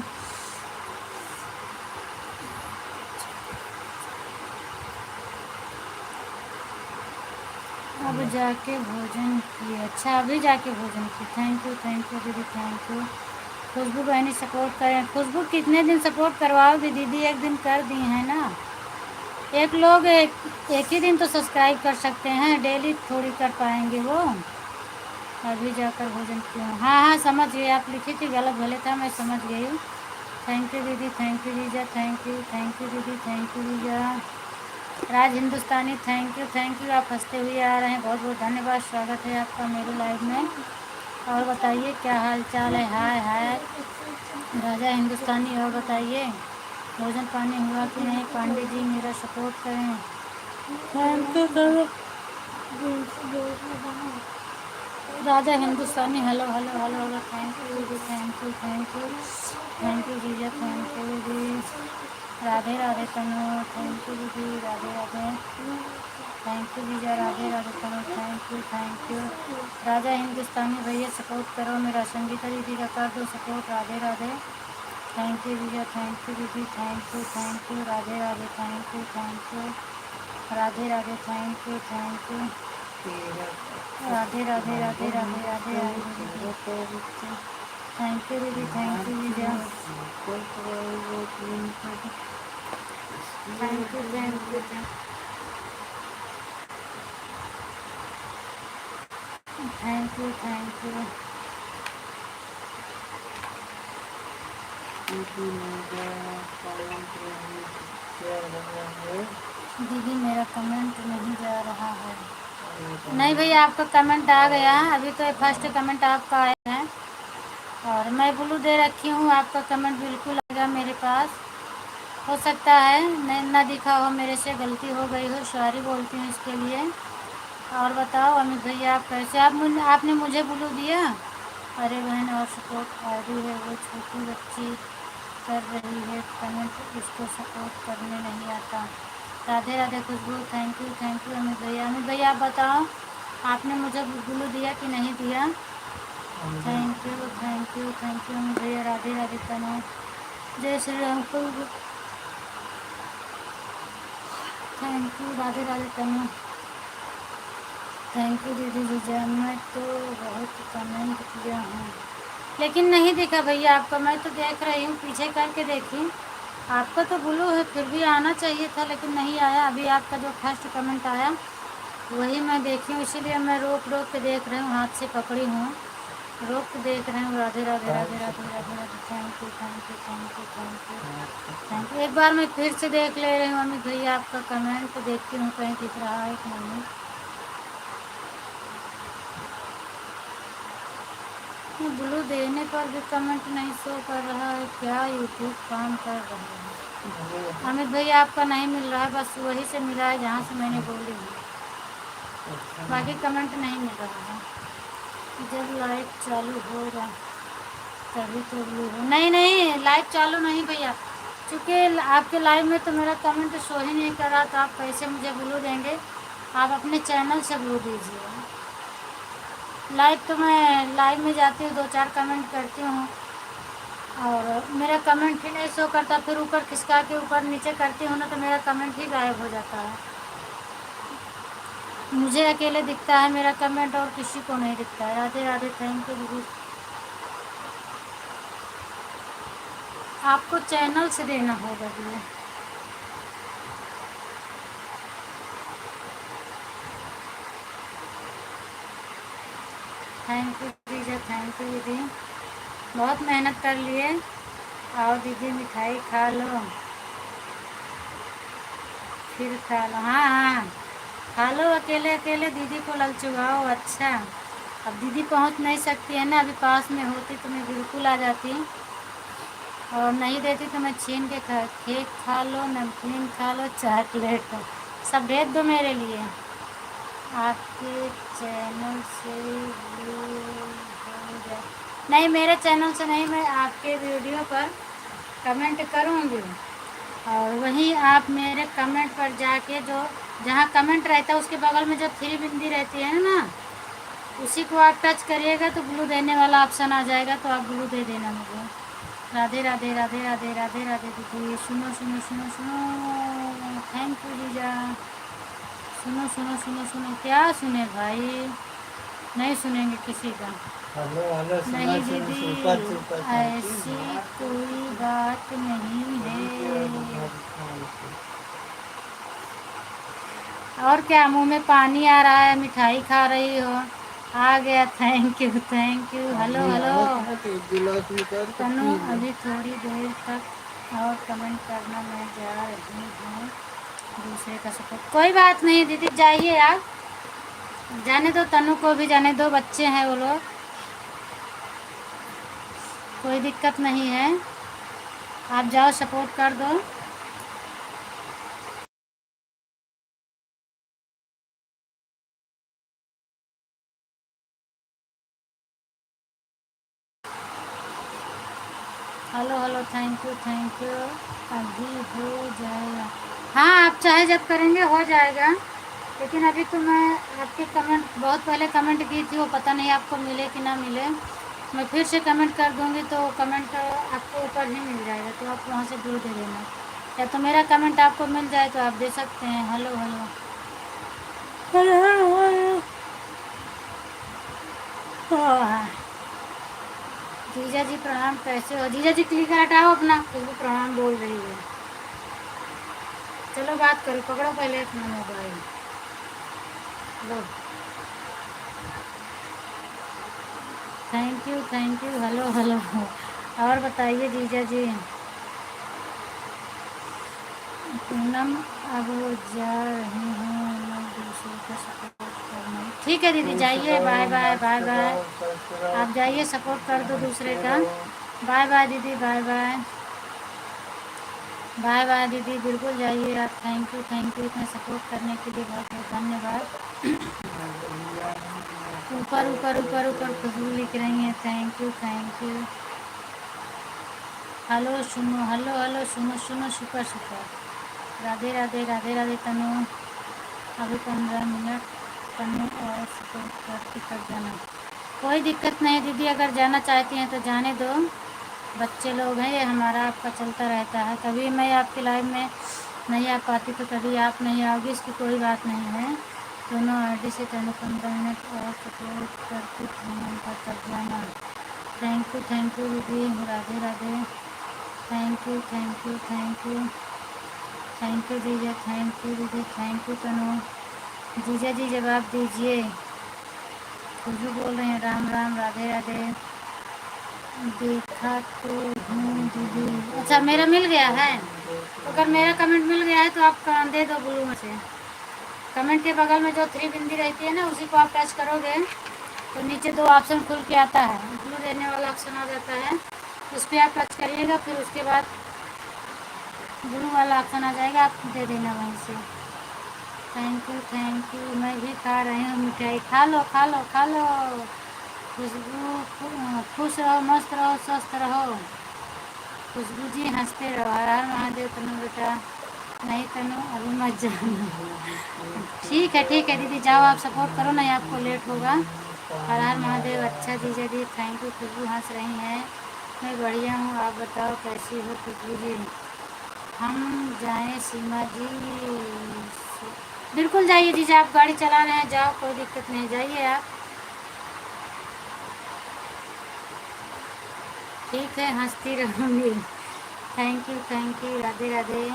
अब जाके भोजन किए? अच्छा अभी जाके भोजन की। थैंक यू दीदी, थैंक यू। खुशबू बहनी सपोर्ट करें। खुशबू कितने दिन सपोर्ट करवाओगी दीदी? 1 दिन कर दी है ना। एक लोग एक ही दिन तो सब्सक्राइब कर सकते हैं, डेली थोड़ी कर पाएंगे वो। अभी जाकर भोजन किया? हाँ समझ गई, आप लिखी थी गलत भले था, मैं समझ गई। थैंक यू दीदी, थैंक यू जीजा, थैंक यू दीदी, थैंक यू जीजा। राज हिंदुस्तानी, थैंक यू। आप हंसते हुए आ रहे हैं, बहुत बहुत धन्यवाद। स्वागत है आपका मेरे लाइव में। और बताइए क्या हाल चाल है? हाय राजा हिंदुस्तानी। और बताइए भोजन पानी हुआ कि नहीं? पांडे जी मेरा सपोर्ट करें। Thank you Raja Hindustani. Hello thank you दीदी, थैंक यू जीजा, थैंक यू दीदी। राधे राधे तनु, थैंक यू दीदी, Radhe Radhe. Thank you Vijay, Radhe Radhe Tanu, thank you. Raja Hindustani भैया सपोर्ट करो, मेरा संगीता दीदी का कर दो support, Radhe Radhe. Thank you Vijay, thank you दीदी, thank you, Radhe Radhe, thank you, Radhe Radhe, thank you, तेरा राधे राधे, राधे राधे, राधे राधे दीदी, थैंक यू दीदी, thank you Vijay, thank you, thank you. दीदी मेरा कमेंट नहीं जा रहा है। नहीं भैया, आपका कमेंट आ गया है, अभी तो फर्स्ट कमेंट आपका आया है और मैं ब्लू दे रखी हूँ, आपका कमेंट बिल्कुल आएगा मेरे पास। हो सकता है नहीं ना दिखा हो, मेरे से गलती हो गई हो, सॉरी बोलती हूँ इसके लिए। और बताओ अमित भैया आप कैसे, आपने मुझे ब्लू दिया। अरे बहन और सपोर्ट आईडी है, वो छोटी बच्ची कर रही है कमेंट, उसको सपोर्ट करने नहीं आता। राधे राधे खुशबू, थैंक यू अमित भैया। अमित भैया आप बताओ आपने मुझे ब्लू दिया कि नहीं दिया। थैंक यू अमित भैया, राधे राधे तनु, जय Shri Ram. Thank you Radhe Radhe Tanu, thank you दीदी विजय। मैं तो बहुत कमेंट किया हूँ लेकिन नहीं दिखा भैया आपका, मैं तो देख रही हूँ, पीछे करके देखी, आपका तो ब्लू है, फिर भी आना चाहिए था लेकिन नहीं आया। अभी आपका जो फर्स्ट कमेंट आया वही मैं देखी हूँ, इसीलिए मैं रोक के देख रही हूँ, हाथ से पकड़ी हूँ, रोक के देख रही हूँ। Radhe Radhe, Radhe Radhe, Radhe Radhe, thank you. एक बार मैं फिर से देख ले रही हूँ अमित भैया आपका कमेंट, देखती हूँ कहीं दिख रहा है कि नहीं। ब्लू देने पर भी कमेंट नहीं शो कर रहा है, क्या यूट्यूब काम कर रहा है। अमित भैया आपका नहीं मिल रहा है, बस वही से मिला है जहाँ से मैंने बोली है, बाकी कमेंट नहीं मिल रहा है। जब लाइव चालू होगा तभी तो ब्लू हो। नहीं लाइव चालू नहीं भैया, क्योंकि आपके लाइव में तो मेरा कमेंट शो ही नहीं कर रहा, तो आप कैसे मुझे ब्लू देंगे। आप अपने चैनल से ब्लू दीजिए। लाइव तो मैं लाइव में जाती हूँ, 2-4 कमेंट करती हूँ और मेरा कमेंट ही नहीं शो करता, फिर ऊपर खिसका के ऊपर नीचे करती हूँ ना तो मेरा कमेंट ही गायब हो जाता है। मुझे अकेले दिखता है मेरा कमेंट और किसी को नहीं दिखता है। राधे राधे, थैंक यू दीदी। आपको चैनल से देना होगा दीदी। थैंक यू दीदी, थैंक यू दीदी, बहुत मेहनत कर लिए। आओ दीदी मिठाई खा लो, फिर खा लो। हाँ खा लो, अकेले अकेले दीदी को लग चुकाओ। अच्छा अब दीदी पहुंच नहीं सकती है ना, अभी पास में होती तो मैं बिल्कुल आ जाती, और नहीं देती तो मैं छीन के केक खा लो, नमकीन खा लो, चॉकलेट सब भेज दो मेरे लिए। आपके चैनल से व्यू हो जाए। नहीं मेरे चैनल से नहीं, मैं आपके वीडियो पर कमेंट करूँगी और वहीं आप मेरे कमेंट पर जाके जो जहाँ कमेंट रहता है उसके बगल में जो 3 बिंदी रहती है ना, उसी को आप टच करिएगा तो ब्लू देने वाला ऑप्शन आ जाएगा, तो आप ब्लू दे देना मुझे। राधे राधे, राधे राधे, राधे राधे दीदी। सुनो सुनो सुनो सुनो, थैंक यू जीजा। सुनो सुनो सुनो सुनो, क्या सुने भाई, नहीं सुनेंगे किसी का। नहीं दीदी ऐसी कोई बात नहीं है। और क्या, मुंह में पानी आ रहा है, मिठाई खा रही हो। आ गया, थैंक यू। हेलो तनु, अभी थोड़ी देर तक और कमेंट करना, मैं जा रही हूँ दूसरे का सपोर्ट। कोई बात नहीं दीदी, जाइए आप, जाने दो, तनु को भी जाने दो, बच्चे हैं वो लोग, कोई दिक्कत नहीं है, आप जाओ सपोर्ट कर दो। Hello thank you. अभी हो जाएगा, हाँ आप चाहे जब करेंगे हो जाएगा। लेकिन अभी तो मैं आपके कमेंट बहुत पहले कमेंट की थी, वो पता नहीं आपको मिले कि ना मिले। मैं फिर से कमेंट कर दूंगी तो कमेंट आपको ऊपर ही मिल जाएगा, तो आप वहाँ से दूर दे देना, या तो मेरा कमेंट आपको मिल जाए तो आप दे सकते हैं। Hello hello hello hello. आह, जीजा जी प्रणाम, कैसे हो? जीजा जी क्लिकर हटाओ अपना, खुशबू प्रणाम बोल रही है। चलो बात करो, पकड़ो पहले अपना mobile. Low, thank you hello hello. और बताइए जीजा जी। पूनम, अब जा रही हूँ मैं दूसरे का सपोर्ट करने। ठीक है दीदी, खुश जाइए, रहो, बाय बाय मस्त बाय बाय। रहो, स्वस्थ रहो, आप जाइए, सपोर्ट कर दो दूसरे मस्त का। रहो। बाय बाय दीदी, बाय बाय बाय बाय दीदी, बिल्कुल जाइए आप। थैंक यू इतना सपोर्ट करने के लिए, बहुत बहुत धन्यवाद। ऊपर ऊपर ऊपर ऊपर खुशबू लिख रही हैं, थैंक यू। हेलो सुनो, हेलो हेलो, सुनो सुनो, सुपर सुपर। राधे राधे राधे राधे तनु। अभी 15 मिनट, तनु और सपोर्ट करके कट जाना। कोई दिक्कत नहीं दीदी, अगर जाना चाहती हैं तो जाने दो। बच्चे लोग हैं, ये हमारा आपका चलता रहता है। कभी मैं आपकी लाइव में नहीं आ पाती तो कभी आप नहीं आओगी, इसकी कोई बात नहीं है। दोनों आईडी से तनु 15 मिनट और सपोर्ट करके घंटा तक जाना। थैंक यू दीदी, राधे राधे। थैंक यू जीजा, थैंक यू दीदी, थैंक यू तनु। जीजा जी जवाब दीजिए। खुशबू बोल रहे हैं, राम राम, राधे राधे। देखा तो हूँ दीदी। अच्छा, मेरा मिल गया है, तो अगर मेरा कमेंट मिल गया है तो आप दे दो ब्लू में से। कमेंट के बगल में जो 3 बिंदी रहती है ना, उसी को आप टच करोगे तो नीचे 2 ऑप्शन खुल के आता है, ब्लू देने वाला ऑप्शन आ जाता है, उस पर आप टच करिएगा। फिर उसके बाद ब्लू वाला ऑप्शन आ जाएगा, आप दे देना वहीं से। Thank you. मैं भी खा रही हूँ मिठाई, खा लो खा लो खा लो। खुशबू, खुश रहो, मस्त रहो, स्वस्थ रहो। खुशबू जी हंसते रहो। हर हर महादेव तनु बेटा। नहीं तनु, अभी मत जाना। ठीक है दीदी, जाओ आप सपोर्ट करो, नहीं आपको लेट होगा। हर हर महादेव। अच्छा जीजा जी, थैंक यू। खुशबू हंस रही हैं। मैं बढ़िया हूँ, आप बताओ कैसी हो खुशबू जी? हम जाएं सीमा जी? बिल्कुल जाइए जीजा, आप गाड़ी चला रहे हैं, जाओ, कोई दिक्कत नहीं, जाइए आप। ठीक है, हंसती रहूँगी। Thank you, Radhe Radhe.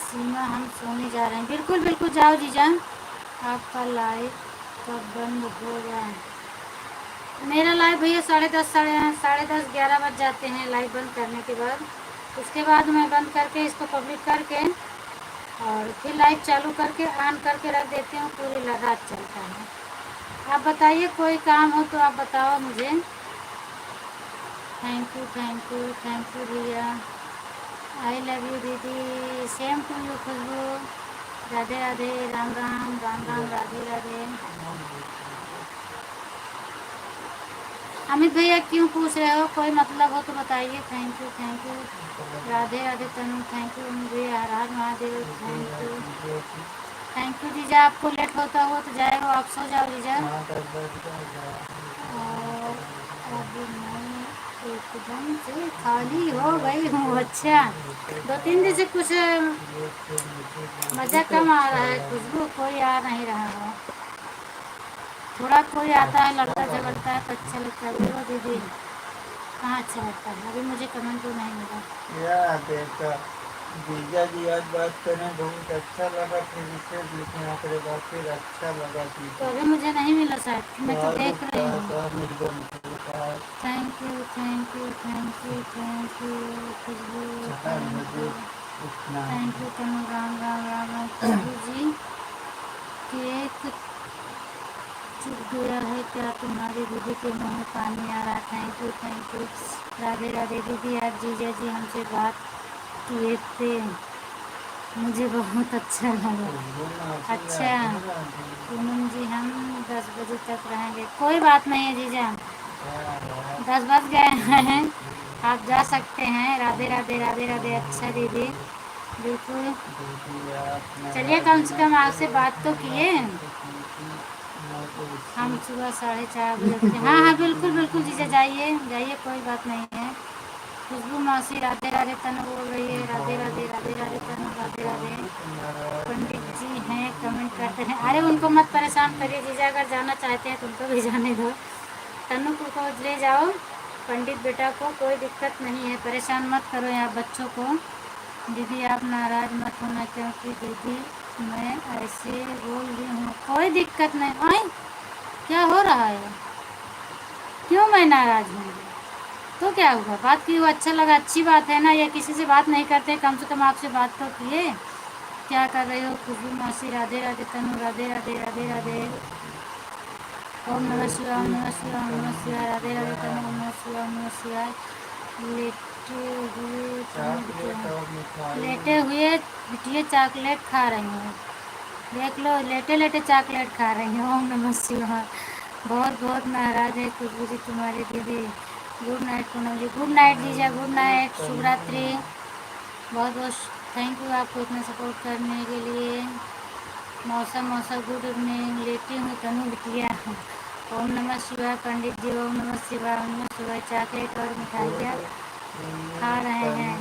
सीमा, हम सोने जा रहे हैं। बिल्कुल बिल्कुल, जाओ जीजा। आपका लाइव कब बंद होगा? मेरा लाइव भैया 10:30, साढ़े 10 11 बज जाते हैं लाइव बंद करने के बाद। उसके बाद मैं बंद करके इसको पब्लिक करके और फिर लाइव चालू करके ऑन करके रख देती हूँ, पूरी रात चलता है। आप बताइए, कोई काम हो तो आप बताओ मुझे। थैंक यू भैया। आई लव यू दीदी, same to you Khushboo. Radhe Radhe, Ram Ram Ram Ram, Radhe Radhe. Amit भैया क्यों पूछ रहे हो, कोई मतलब हो तो बताइए। Thank you. Radhe Radhe Tanu, thank you भैया। हर हर महादेव, थैंक यू जीजा। आपको लेट होता हुआ तो जाएगा, आप सो जाओ जीजा। और अभी मैं एकदम से खाली हो गई हूँ। अच्छा, 2-3 दिन से कुछ मज़ा कम आ रहा है खुशबू, कोई आ नहीं रहा है। थोड़ा कोई आता है, लड़ता झगड़ता है तो अच्छा लगता है। बोलो दीदी, कहाँ अच्छा लगता है? अभी मुझे कमेंट तो नहीं मिला। या देखा, जीजा जी आज बात करें, बहुत अच्छा लगा, फिर से लेकिन आपके बात फिर अच्छा लगा तो जीजा। अभी मुझे नहीं मिला शायद, मैं तो देख रही हूँ। Thank you Khushboo, thank you Tanu, Ram Ram Ram Ram. Khushboo ji, cake चुप गया है क्या? तुम्हारी दीदी के मुँह में पानी आ रहा। Thank you. राधे राधे दीदी, आज जीजा जी हमसे बात किए थे, मुझे बहुत अच्छा लगा। अच्छा पूनम जी, हम 10 बजे तक रहेंगे, कोई बात नहीं है जीजा, 10 बज गए हैं, आप जा सकते हैं। राधे राधे राधे राधे। अच्छा दीदी, बिल्कुल। दीदी आप चलिए नाराज कम से मत कम आपसे करो, बात तो किए। मैं तो हम इसी सुबह 4:30 बजे उठते हैं। हाँ हाँ बिल्कुल बिल्कुल जीजा, जाइए जाइए, कोई बात नहीं है। खुशबू मौसी राधे राधे, तनु बोल रही है राधे राधे राधे राधे, तनु राधे राधे। पंडित जी हैं कमेंट करते हैं, अरे उनको मत परेशान करिए जीजा, अगर जाना चाहते हैं तो उनको भी जाने दो। तनु को ले जाओ, पंडित बेटा को, कोई दिक्कत नहीं है, परेशान मत करो यहाँ बच्चों को। दीदी आप नाराज़ मत होना, क्योंकि दीदी मैं ऐसे बोल रही हूँ, कोई दिक्कत नहीं। आई क्या हो रहा है, क्यों मैं नाराज़ हूँ? तो क्या हुआ, बात की वो अच्छा लगा, अच्छी बात है ना। या किसी से बात नहीं करते, कम से कम आपसे बात तो किए। क्या कर रहे हो खुशबू मौसी राधे राधे, तनु राधे राधे राधे राधे। ओम नमः शिवाय, ओम नमः शिवाय, ओम नमः शिवाय, राधे राधे, तनु ओम नमः शिवाय, ओम नमः शिवाय। लेटे हुए तनु चॉकलेट बिटिया, और मिठाई। लेटे हुए बिटिया चॉकलेट खा रही हूँ, देख लो लेटे लेटे चॉकलेट खा रही हूँ। ओम नमः शिवाय। बहुत बहुत नाराज है खुशबू जी तुम्हारी दीदी। गुड नाइट पूनम जी, गुड नाइट जीजा, गुड नाइट, शुभ रात्रि। बहुत बहुत थैंक यू आपको इतना सपोर्ट करने के लिए। मौसम गुड इवनिंग, लेटी हूँ तनु बिटिया। ओम नमः शिवाय पंडित जी, ओम नमः शिवाय, ओम नमः शिवाय। चॉकलेट और मिठाइयाँ खा रहे हैं।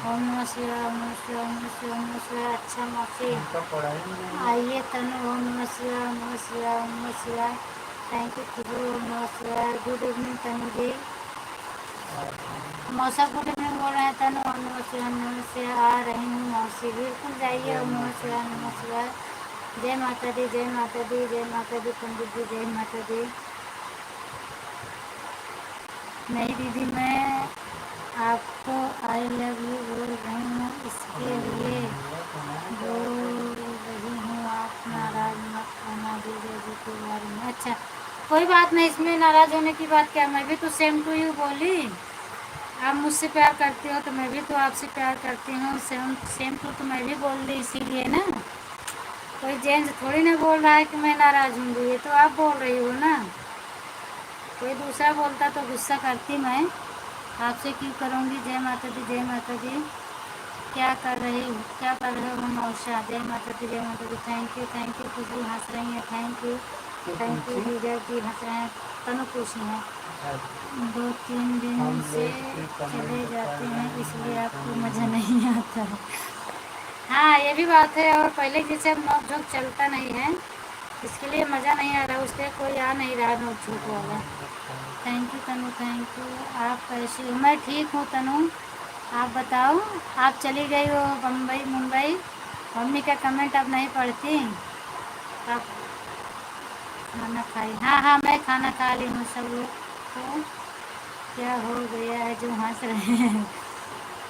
ओम नमः शिवाय, ओम नमः शिवाय, ओम नमः शिवाय, ओम नमः शिवाय। अच्छा मौसी उनका पढ़ाई नहीं आइए तनु, ओम नमः शिवाय, ओम नमः शिवाय, ओम नमः शिवाय। थैंक यू खुशबू, ओम नमः शिवाय। गुड इवनिंग तनु जी। मौसा गुड इवनिंग बोल रहे हैं तनु, ओम नमः शिवाय, ओम नमः शिवाय। आ रही हूँ मौसी, बिल्कुल जाइए। ओम नमः शिवाय, ओम नमः शिवाय। जय माता दी, जय माता दी, जय माता दी पंडित जी, जय माता दी। नहीं दीदी मैं आपको आई लव यू बोल रही हूँ, इसके लिए बोल रही हूँ, आप नाराज मत होना जीजा जी के बारे में। अच्छा कोई बात नहीं, इसमें नाराज होने की बात क्या, मैं भी तो सेम टू यू बोली। आप मुझसे प्यार करती हो तो मैं भी तो आपसे प्यार करती हूँ, सेम सेम टू मैं भी बोल दी इसीलिए ना। कोई जेंट्स थोड़ी ना बोल रहा है कि मैं नाराज हूँ, ये तो आप बोल रही हो ना। कोई दूसरा बोलता तो गुस्सा करती मैं, आपसे क्यों करूँगी। जय माता दी, जय माता दी। क्या कर रही हो, क्या कर रहे हो मौसा, जय माता दी, जय माता दी। थैंक यू खुशबू हंस रही है, थैंक यू जीजा जी हंस रहे हैं। तनु खुशी है, 2-3 दिन से चले जाते हैं इसलिए आपको मज़ा नहीं आता है। हाँ ये भी बात है, और पहले जैसे अब नोक झोंक चलता नहीं है, इसके लिए मज़ा नहीं आ रहा, उससे कोई आ नहीं रहा नोक झोंक वाला। Thank you Tanu, thank you. आप कैसी हो, मैं ठीक हूँ तनु, आप बताओ। आप चली गई हो बम्बई मुंबई, मम्मी का कमेंट अब नहीं पढ़ती। आप खाना खाई, हाँ हाँ मैं खाना खा ली हूँ। सब लोग को क्या हो गया है जो हंस रहे हैं,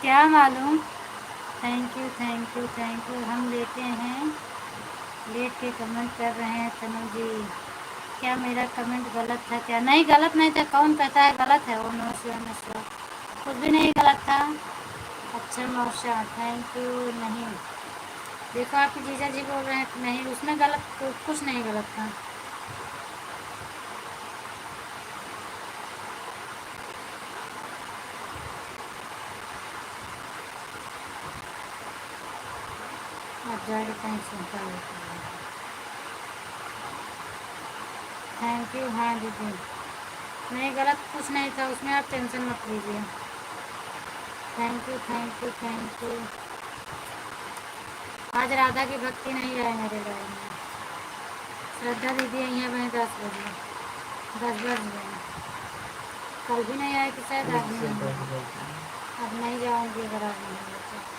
क्या मालूम। Thank you thank you thank you. हम लेते हैं, लेट के कमेंट कर रहे हैं तनु जी। क्या मेरा कमेंट गलत था क्या, नहीं गलत नहीं था, कौन कहता है गलत है। ओ नमस्कार, कुछ भी नहीं गलत था। अच्छा मौसा थैंक यू। नहीं देखो आपके जीजा जी बोल रहे हैं कि नहीं, उसमें गलत कुछ नहीं गलत था। आप जाके कहीं सुनता होता है। Thank you. हाँ दीदी नहीं गलत कुछ नहीं था उसमें, आप टेंशन मत लीजिए। Thank you thank you thank you. आज राधा की भक्ति नहीं है मेरे घर में। श्रद्धा दीदी आई है वहीं 10 बजे, 10 बज गए। कल भी नहीं आए कि शायद आज भी नहीं आए। अब नहीं जाऊँगी अगर आज नहीं आए तो।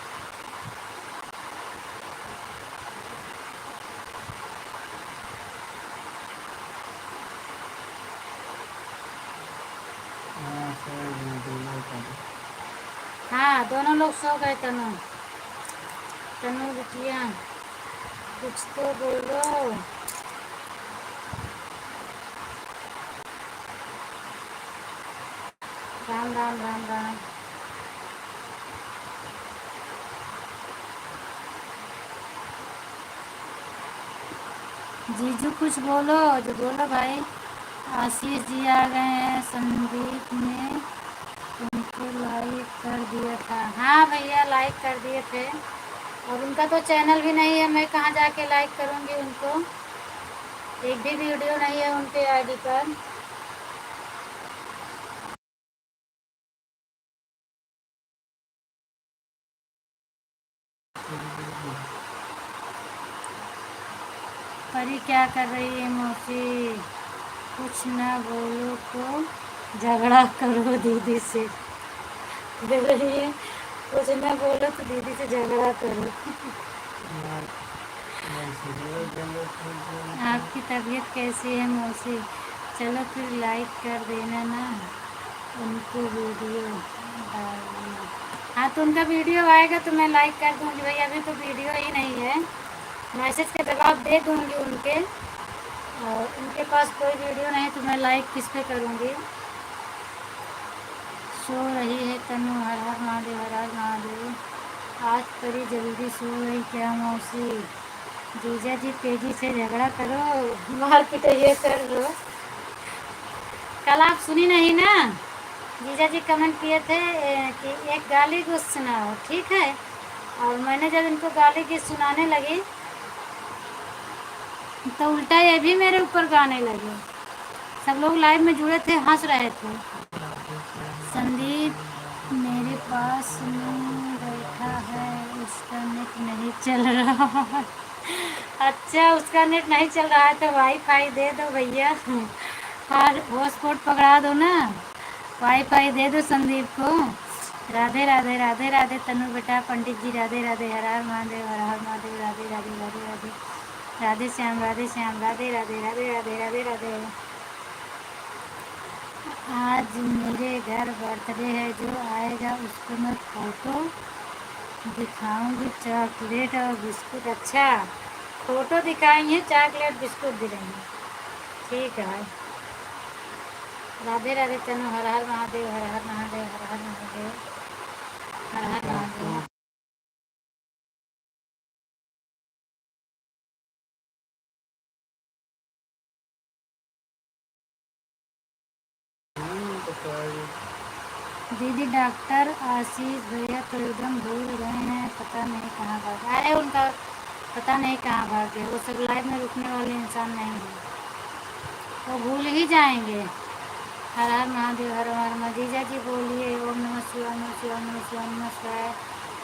हाँ दोनों लोग सो गए। तनु तनु बिटिया कुछ तो बोलो। राम राम राम राम। जीजू कुछ बोलो, जो बोलो भाई। आशीष जी आ गए हैं, संदीप ने तो लाइक कर दिया था। हाँ भैया लाइक कर दिए थे, और उनका तो चैनल भी नहीं है, मैं कहाँ जाके लाइक करूँगी उनको। एक भी वीडियो नहीं है उनके आईडी पर। परी क्या कर रही है मौसी? कुछ ना बोलो तो झगड़ा करो दीदी से। बोल रही है कुछ ना बोलो तो दीदी से झगड़ा करो। आपकी तबीयत कैसी है मौसी? चलो फिर लाइक कर देना ना उनको वीडियो डालना। हाँ तो उनका वीडियो आएगा तो मैं लाइक कर दूँगी भाई, अभी तो वीडियो ही नहीं है। मैसेज का जवाब दे दूँगी उनके, और उनके पास कोई वीडियो नहीं तो मैं लाइक किस पे करूँगी। सो रही है तनु, हर हर महादेव हर हर महादेव। आज परी जल्दी सो रही क्या मौसी? जीजा जी तेजी से झगड़ा करो, मार पिटाइए कर लो। कल आप सुनी नहीं ना, जीजा जी कमेंट किए थे कि एक गाली गुस्सा सुनाओ, ठीक है। और मैंने जब इनको गाली की सुनाने लगी तो उल्टा ये भी मेरे ऊपर गाने लगे। सब लोग लाइव में जुड़े थे, हंस रहे थे। संदीप मेरे पास में बैठा है, उसका नेट नहीं चल रहा। अच्छा उसका नेट नहीं चल रहा है तो वाईफाई दे दो भैया, और हॉटस्पॉट पकड़ा दो ना, वाईफाई दे दो संदीप को। राधे राधे राधे राधे तनु बेटा, पंडित जी राधे राधे, हर हर महादेव हर हर महादेव, राधे राधे राधे राधे, राधे श्याम राधे श्याम, राधे राधे राधे राधे राधे राधे। आज मेरे घर बर्थडे है, जो आएगा उसको मैं फ़ोटो दिखाऊंगी, चॉकलेट और बिस्कुट। अच्छा फ़ोटो दिखाएंगे, चॉकलेट बिस्कुट दिलाएंगे, ठीक है। राधे राधे तनु, हर हर महादेव हर हर महादेव हर हर महादेव हर हर महादेव। दीदी डॉक्टर आशीष भैया तो एकदम भूल गए हैं, पता नहीं कहाँ भाग। अरे उनका पता नहीं कहाँ भाग गए, वो सब लाइफ में रुकने वाले इंसान नहीं है, वो भूल ही जाएंगे। हर हर महादेव हर हर महादेव। जीजा जी बोलिए ओम नमः शिवाय नमः शिवाय नमः शिवाय नमः शिवाय।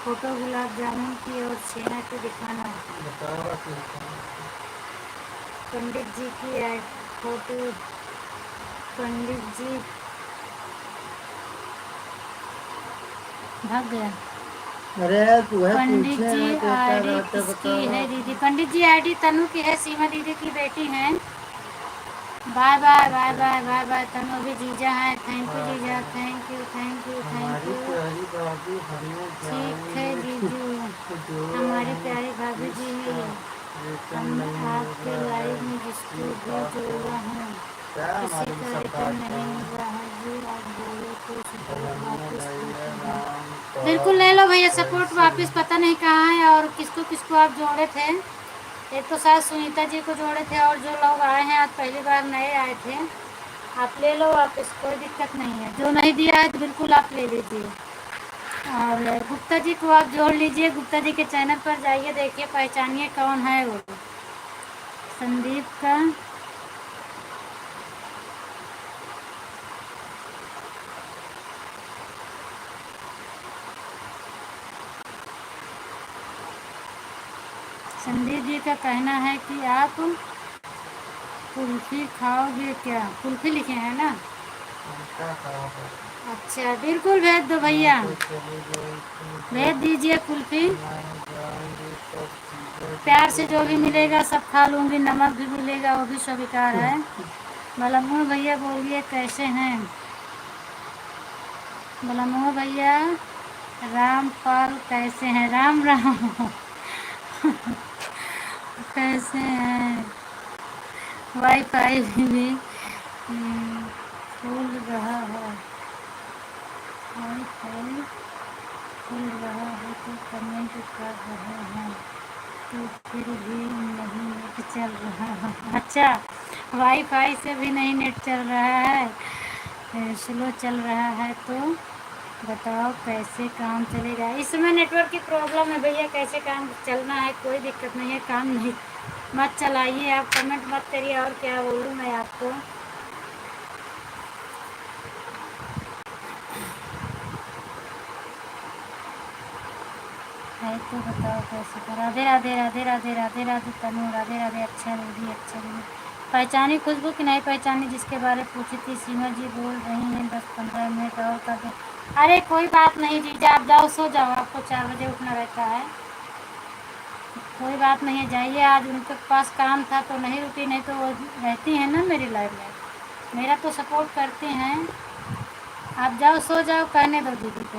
फोटो गुलाब जामुन की और छेना की दिखाना है। पंडित जी की है फोटो, पंडित जी भाग गया। अरे तू है पंडित पूछे जी हैं तो क्या आईडी रहते किसकी है बताओ। दीदी? पंडित जी आईडी तनु की है, सीमा दीदी की बेटी हैं। Bye bye bye bye bye bye Tanu, अभी जीजा है। थैंक यू जीजा, thank you thank you thank हमारी यू। प्यारी बाबू हमें ठीक है जीजू, हमारी प्यारी भाभी जी, हम आपके लाइव में जिसको भी जोड़ा हूँ किसी का रिटर्न नहीं मिल रहा है जी, आप बोलो तो सपोर्ट वापस करते हैं। बिल्कुल ले लो भैया सपोर्ट वापस, पता नहीं कहाँ है और किसको किसको आप जोड़े थे। एक तो शायद सुनीता जी को जोड़े थे, और जो लोग आए हैं आज पहली बार नए आए थे, आप ले लो वापस, कोई दिक्कत नहीं है। जो नहीं दिया है तो बिल्कुल आप ले लीजिए। और गुप्ता जी को आप जोड़ लीजिए, गुप्ता जी के चैनल पर जाइए, देखिए पहचानिए कौन है वो। संदीप का संदीप जी का कहना है कि आप कुल्फी खाओगे क्या? कुल्फी लिखे हैं ना? क्या खाओगे? अच्छा बिल्कुल भेज दो भैया, भेज दीजिए कुल्फी। प्यार से जो भी मिलेगा सब खा लूँगी, नमक भी मिलेगा वो भी स्वीकार है। बलमुआ भैया बोलिए कैसे हैं? बलमुआ भैया रामपाल कैसे हैं? राम राम। कैसे हैं? वाईफाई भी खुल रहा है, वाईफाई खुल रहा है तो कमेंट कर रहे हैं तो फिर भी नहीं नेट चल रहा है। अच्छा वाईफाई से भी नहीं नेट चल रहा है, स्लो चल रहा है तो बताओ कैसे काम चलेगा। इस समय नेटवर्क की प्रॉब्लम है भैया, कैसे काम चलना है, कोई दिक्कत नहीं है, काम नहीं मत चलाइए, आप कमेंट मत करिए, और क्या बोलूँ मैं आपको। है तो बताओ कैसे कर। राधे राधे राधे राधे राधे राधे तनु, राधे राधे। अच्छा दीदी, अच्छा दीदी। पहचानी खुशबू की नहीं पहचानी, जिसके बारे में पूछी थी। सीमा जी बोल रही हैं 10-15 मिनट और कर दें। अरे कोई बात नहीं जीजा, आप जाओ सो जाओ, आपको 4 बजे उठना रहता है। कोई बात नहीं है, जाइए। आज उनके पास काम था तो नहीं रुकी, नहीं तो वो रहती हैं ना मेरी लाइफ में, मेरा तो सपोर्ट करते हैं। आप जाओ सो जाओ, कहने दो दीदी को।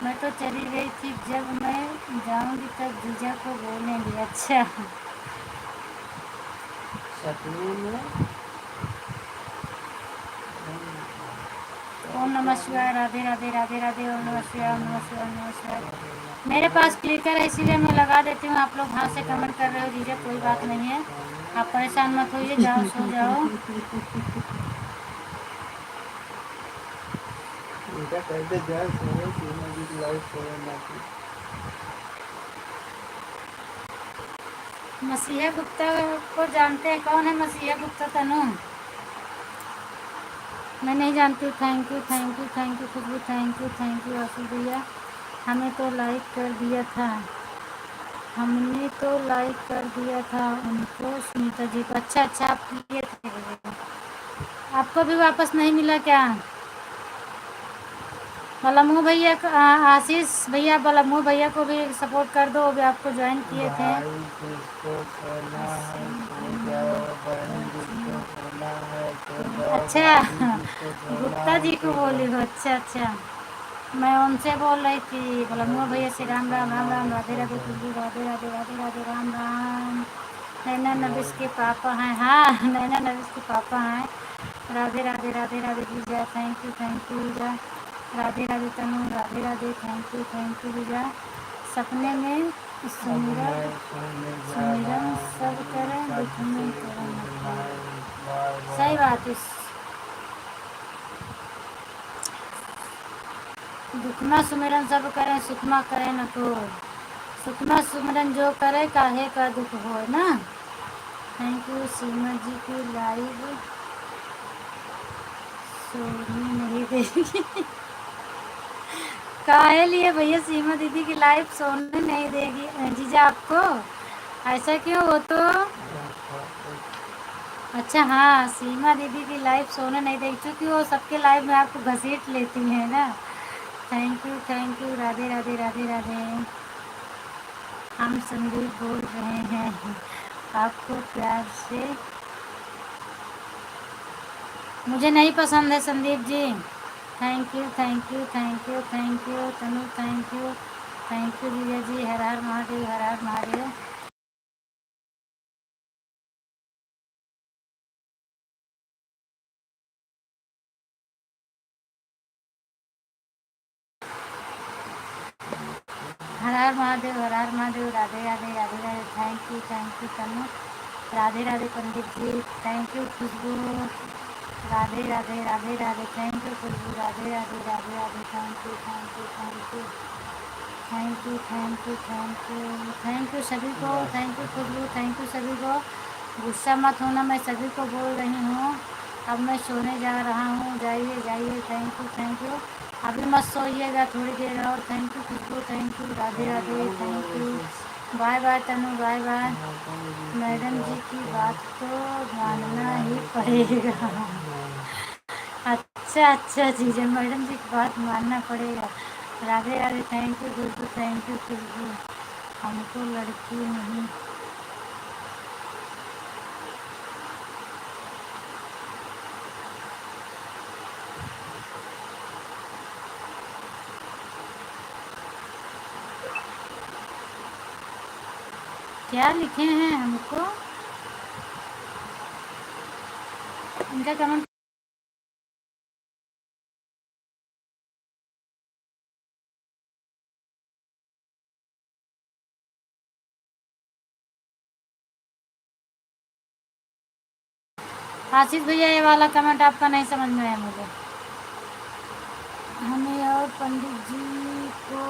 मैं तो चली गई थी, जब मैं जाऊंगी तब जीजा को बोलेंगे। अच्छा। सपने में ओम नमः शिवाय, राधे राधे राधे राधे। ओम नमः शिवाय, ओम नमः शिवाय, ओम नमः शिवाय। मेरे पास क्लिकर है इसीलिए मैं लगा देती हूँ। आप लोग हाथ से कमेंट कर रहे हो जीजा, कोई बात नहीं है, आप परेशान मत होइए, जाओ सो जाओ। उनका कहते जाए सोए, सीमा जी की लाइफ सोए ना की। मसीहा गुप्ता को जानते हैं? कौन है मसीहा गुप्ता तनु? मैं नहीं जानती हूँ। Thank you thank you thank you Khushboo, thank you Ashish भैया। हमें तो लाइक कर दिया था, हमने तो लाइक कर दिया था उनको, सुनीता जी को। अच्छा अच्छा, आप किए थे, आपको भी वापस नहीं मिला क्या? बलमू भैया आशीष भैया, बलमू भैया को भी सपोर्ट कर दो, वो भी आपको ज्वाइन किए थे। भाई जिसको सोना है सो जाओ, बहन जिसको सोना है सो जाओ, अच्छा, भाभी जिसको सोना गुप्ता है जी को सो बोली जाओ। हो? अच्छा अच्छा, मैं उनसे बोल रही थी। बलमुआ भैया से राम राम राम राम, राधे राधे खुशबू, राधे राधे राधे राधे, राम राम। नैना नविश के पापा हैं? हाँ, नैना नविश के पापा हैं। राधे राधे राधे राधे जीजा, थैंक यू जीजा। राधे राधे तनु, राधे राधे, थैंक यू जीजा। सपने में अब सुमिरन, मैं सोने जा सुमिरन रहा सब हूँ, करें, दुख सबसे में करें गुड मतलब। नाइट, बाय सही बाय। बात है। दुखना सुमिरन सब करें, सुखमा करें न को। सुखना सुमिरन जो करे, काहे का दुख हो ना। Thank you. सीमा जी की लाइव सोने नहीं देगी। काहे लिए भैया सीमा दीदी की लाइव सोने नहीं देगी जीजा आपको? ऐसा क्यों? वो तो अच्छा, हाँ, सीमा दीदी की लाइव सोने नहीं देगी क्योंकि वो सबके लाइव में आपको घसीट लेती है ना। Thank you Radhe Radhe Radhe Radhe. हम संदीप बोल रहे हैं, आपको प्यार से। मुझे नहीं पसंद है Sandeep ji. Thank you Tanu, thank you भैया जी। हर हर महादेव, हर हर महादेव। हर हर महादेव, हर हर महादेव। राधे राधे राधे राधे। Thank you Tanu. राधे राधे पंडित जी, thank you Khushboo. Radhe Radhe Radhe Radhe, thank you Khushboo. Radhe Radhe Radhe Radhe, thank you सभी को। Thank you Khushboo, thank you सभी को। गुस्सा मत होना, मैं सभी को बोल रही हूँ। अब मैं सोने जा रहा हूँ, जाइए जाइए। Thank you. अभी मत सोइएगा, थोड़ी देर और। Thank you Khushboo, thank you. Radhe Radhe, thank you. Bye bye Tanu, bye bye. Madam जी की बात तो मानना ही पड़ेगा। अच्छा अच्छा जीजा, मैडम जी की बात मानना पड़ेगा। Radhe Radhe, thank you Khushboo, thank you Khushboo. हमको लड़की नहीं। क्या लिखे हैं हमको? इनका कमेंट। आशीष भैया, ये वाला कमेंट आपका नहीं समझ में आया मुझे। हमें और पंडित जी को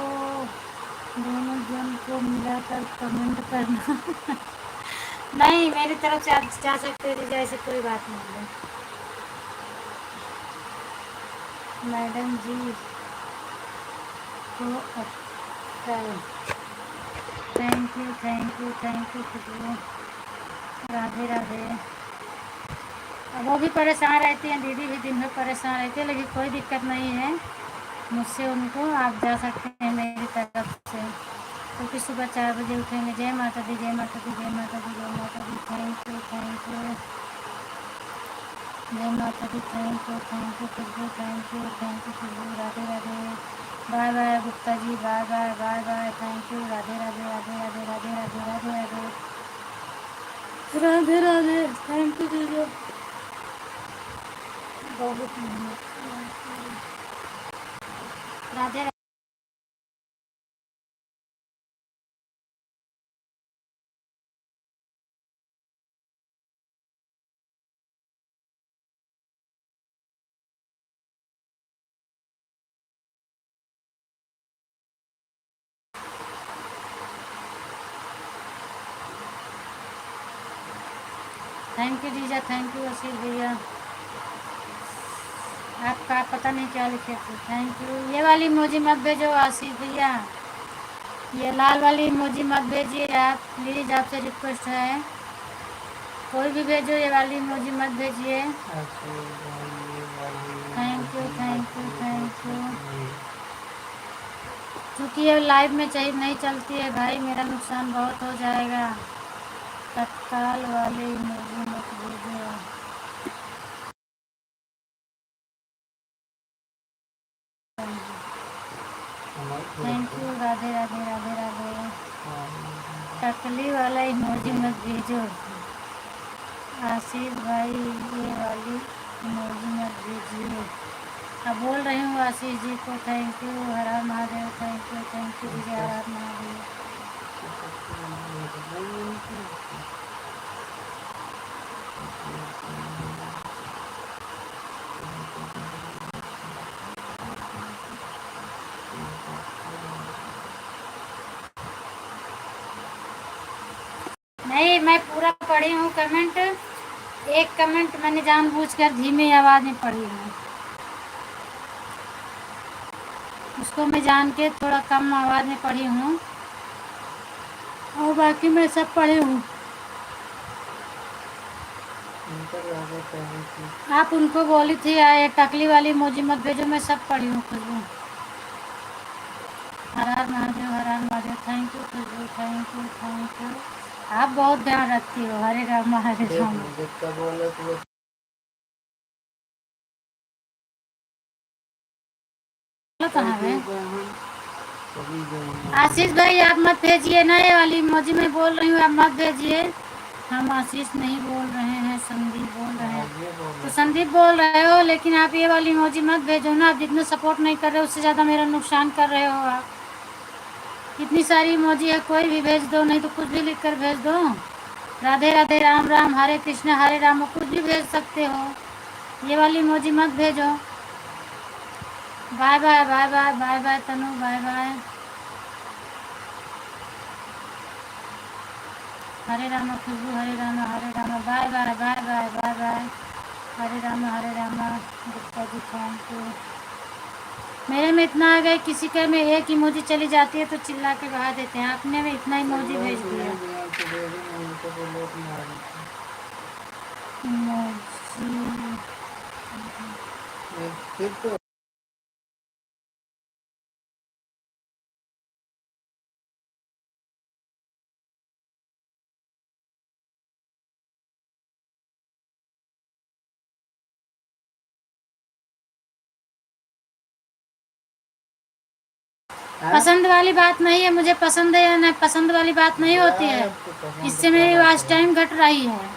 दोनों जन को मिलाकर कमेंट करना। नहीं, मेरी तरफ से आप जा सकते हैं, जैसे कोई बात नहीं है। मैडम जी को अक्कल। Thank you thank you thank you Khushboo. Radhe Radhe. अब वो भी परेशान रहती हैं, दीदी भी दिन भर परेशान रहती है, लेकिन कोई दिक्कत नहीं है मुझसे उनको। आप जा सकते हैं मेरी तरफ से, क्योंकि सुबह 4 बजे उठेंगे। जय माता दी जय माता दी जय माता दी जय माता दी। Thank you thank you. जय माता दी। Thank you Khushboo. Thank you Khushboo. Radhe Radhe. Bye bye Gupta ji. Bye bye bye bye. Thank you. Radhe Radhe Radhe Radhe Radhe Radhe Radhe Radhe Radhe Radhe. Thank you दीदी। बहुत मेहनत। राधे राधे। थैंक यू जीजा। थैंक यू असीर भैया। आपका पता नहीं क्या लिखे थे। Thank you. ये वाली इमोजी मत भेजो आशीष भैया, ये लाल वाली इमोजी मत भेजिए आप प्लीज़, आपसे रिक्वेस्ट है। कोई भी भेजो, ये वाली इमोजी मत भेजिए। Thank you thank you thank you. क्योंकि ये लाइव में चाहिए नहीं चलती है भाई, मेरा नुकसान बहुत हो जाएगा। तत्काल वाले इमोजी मत भेजो। Thank you. राधे राधे राधे राधे। टकली वाला इमोजी मत भेजो आशीष भाई, ये वाली इमोजी मत भेजिए। अब बोल रही हूँ आशीष जी को। Thank you. हर हर महादेव। थैंक यू दीदी। हर हर महादेव। नहीं, मैं पूरा पढ़ी हूँ कमेंट। एक कमेंट मैंने जानबूझकर धीमी आवाज़ में पढ़ी हूँ, उसको मैं जान के थोड़ा कम आवाज़ में पढ़ी हूँ, और बाकी मैं सब पढ़ी हूँ। आप उनको बोली थी ये टकली वाली इमोजी मत भेजो, मैं सब पढ़ी हूँ खुशबू। हर हर महादेव। हर हर Mahadev. Thank you Khushboo. Thank you. आप बहुत ध्यान रखती हो। हरे राम हरे राम। बोलो कहाँ है आशीष भाई? आप मत भेजिए ना ये वाली इमोजी, मैं बोल रही हूँ आप मत भेजिए। हम आशीष नहीं बोल रहे हैं, संदीप बोल रहे हैं। तो संदीप बोल रहे हो, लेकिन आप ये वाली इमोजी मत भेजो ना। आप जितना सपोर्ट नहीं कर रहे हो उससे ज़्यादा मेरा नुकसान कर रहे हो आप। इतनी सारी इमोजी है, कोई भी भेज दो, नहीं तो कुछ भी लिख कर भेज दो। राधे राधे। राम राम। हरे कृष्ण हरे राम, कुछ भी भेज सकते हो। ये वाली इमोजी मत भेजो। Bye bye bye bye bye bye Tanu. Bye bye. Hare Ram Khushboo. Hare Ram bye bye bye bye bye bye. Hare Ram Gupta ji. Thank you. मेरे में इतना आ गया, किसी के में एक इमोजी चली जाती है तो चिल्ला के बहा देते हैं। आपने में इतना इमोजी भेज दिया। इमोजी पसंद वाली बात नहीं है, मुझे पसंद है या नहीं पसंद वाली बात नहीं होती है। इससे मेरी वॉच टाइम घट रही है।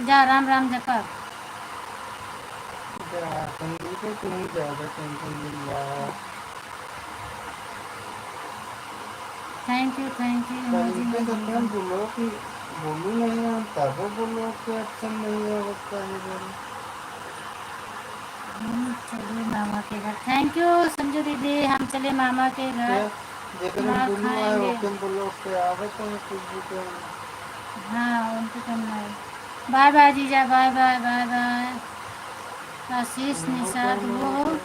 जा राम राम जपा। संदीप को तुम ज़्यादा टेंशन दिया। थैंक यू इमोजी संदीप में तो क्या बोलो। बोलो कि बोलू नहीं है तब बोलो कि एक्शन नहीं है उसका ये बोलो। चलिए मामा के घर। थैंक यू संजू दीदी, हम चले मामा के घर, जेकर मार बोलू है खाएंगे। ओके बोलो के आवे तो कुछ भी कर। हाँ उनको करना है। बाय बाय जीजा, बाय बाय बाय बाय। आशीष निषाद वो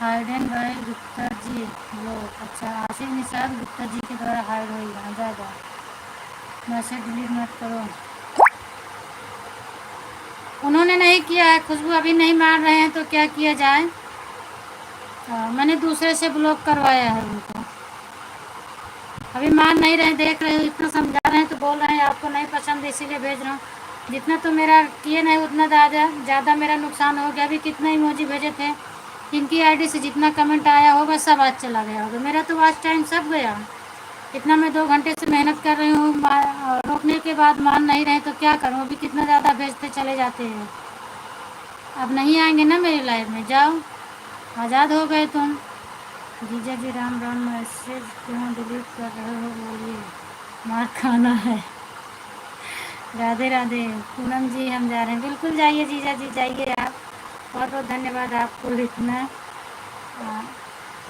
हाइडन बाय गुप्ता जी वो। अच्छा आशीष निषाद गुप्ता जी के द्वारा हाइड हुई है। ज़्यादा मैसेज डिलीट मत करो। उन्होंने नहीं किया है, खुशबू अभी नहीं मार रहे हैं तो क्या किया जाए। मैंने दूसरे से ब्लॉक करवाया है उनको। अभी मान नहीं रहे, देख रहे हो इतना समझा रहे हैं तो बोल रहे हैं आपको नहीं पसंद इसीलिए भेज रहा हूँ। जितना तो मेरा किए नहीं उतना ज़्यादा मेरा नुकसान हो गया। अभी कितना इमोजी भेजे थे, इनकी आईडी से जितना कमेंट आया होगा सब आज चला गया होगा। मेरा तो वॉच टाइम सब गया। इतना मैं 2 घंटे से मेहनत कर रही हूँ, रोकने के बाद मान नहीं रहे तो क्या करूँ। अभी कितना ज़्यादा भेजते चले जाते हैं। अब नहीं आएंगे ना मेरी लाइफ में, जाओ आज़ाद हो गए तुम। जीजा जी राम राम, मैसेज क्यों डिलीट कर रहे हो बोलिए, मार खाना है। राधे राधे पूनम जी, हम जा रहे हैं। बिल्कुल जाइए जीजा जी, जाइए आप। बहुत बहुत धन्यवाद आपको लिखना।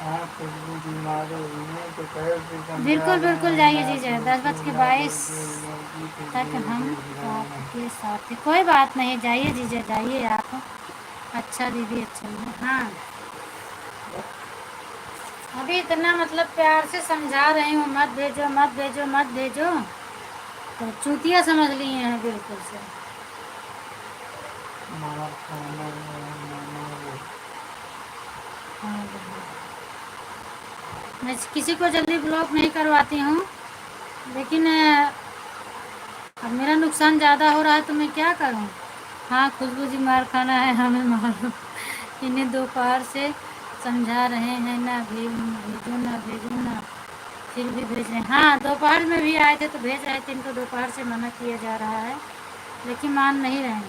हाँ खुशबू बीमार हो रही है तो कहे कि समझा बिल्कुल रहे बिल्कुल हैं जाइए ना जीजा, तो 10:22 तक हम आपके साथ हैं। कोई बात नहीं, जाइए जीजा जाइए आप। अच्छा दीदी अच्छा है। हाँ अभी इतना मतलब प्यार से समझा रही हूँ, मत भेजो मत भेजो मत भेजो, तो चूतिया समझ लिए हैं बिल्कुल से। मार खाना है। हाँ मैं किसी को जल्दी ब्लॉक नहीं करवाती हूँ, लेकिन अब मेरा नुकसान ज़्यादा हो रहा है तो मैं क्या करूँ। हाँ खुशबू जी मार खाना है, हमें मारो। इन्हें दोपहर से समझा रहे हैं ना भेजो ना भेजो ना, फिर भी भेज रहे हैं। हाँ दोपहर में भी आए थे तो भेज रहे थे, इनको दोपहर से मना किया जा रहा है लेकिन मान नहीं रहे हैं।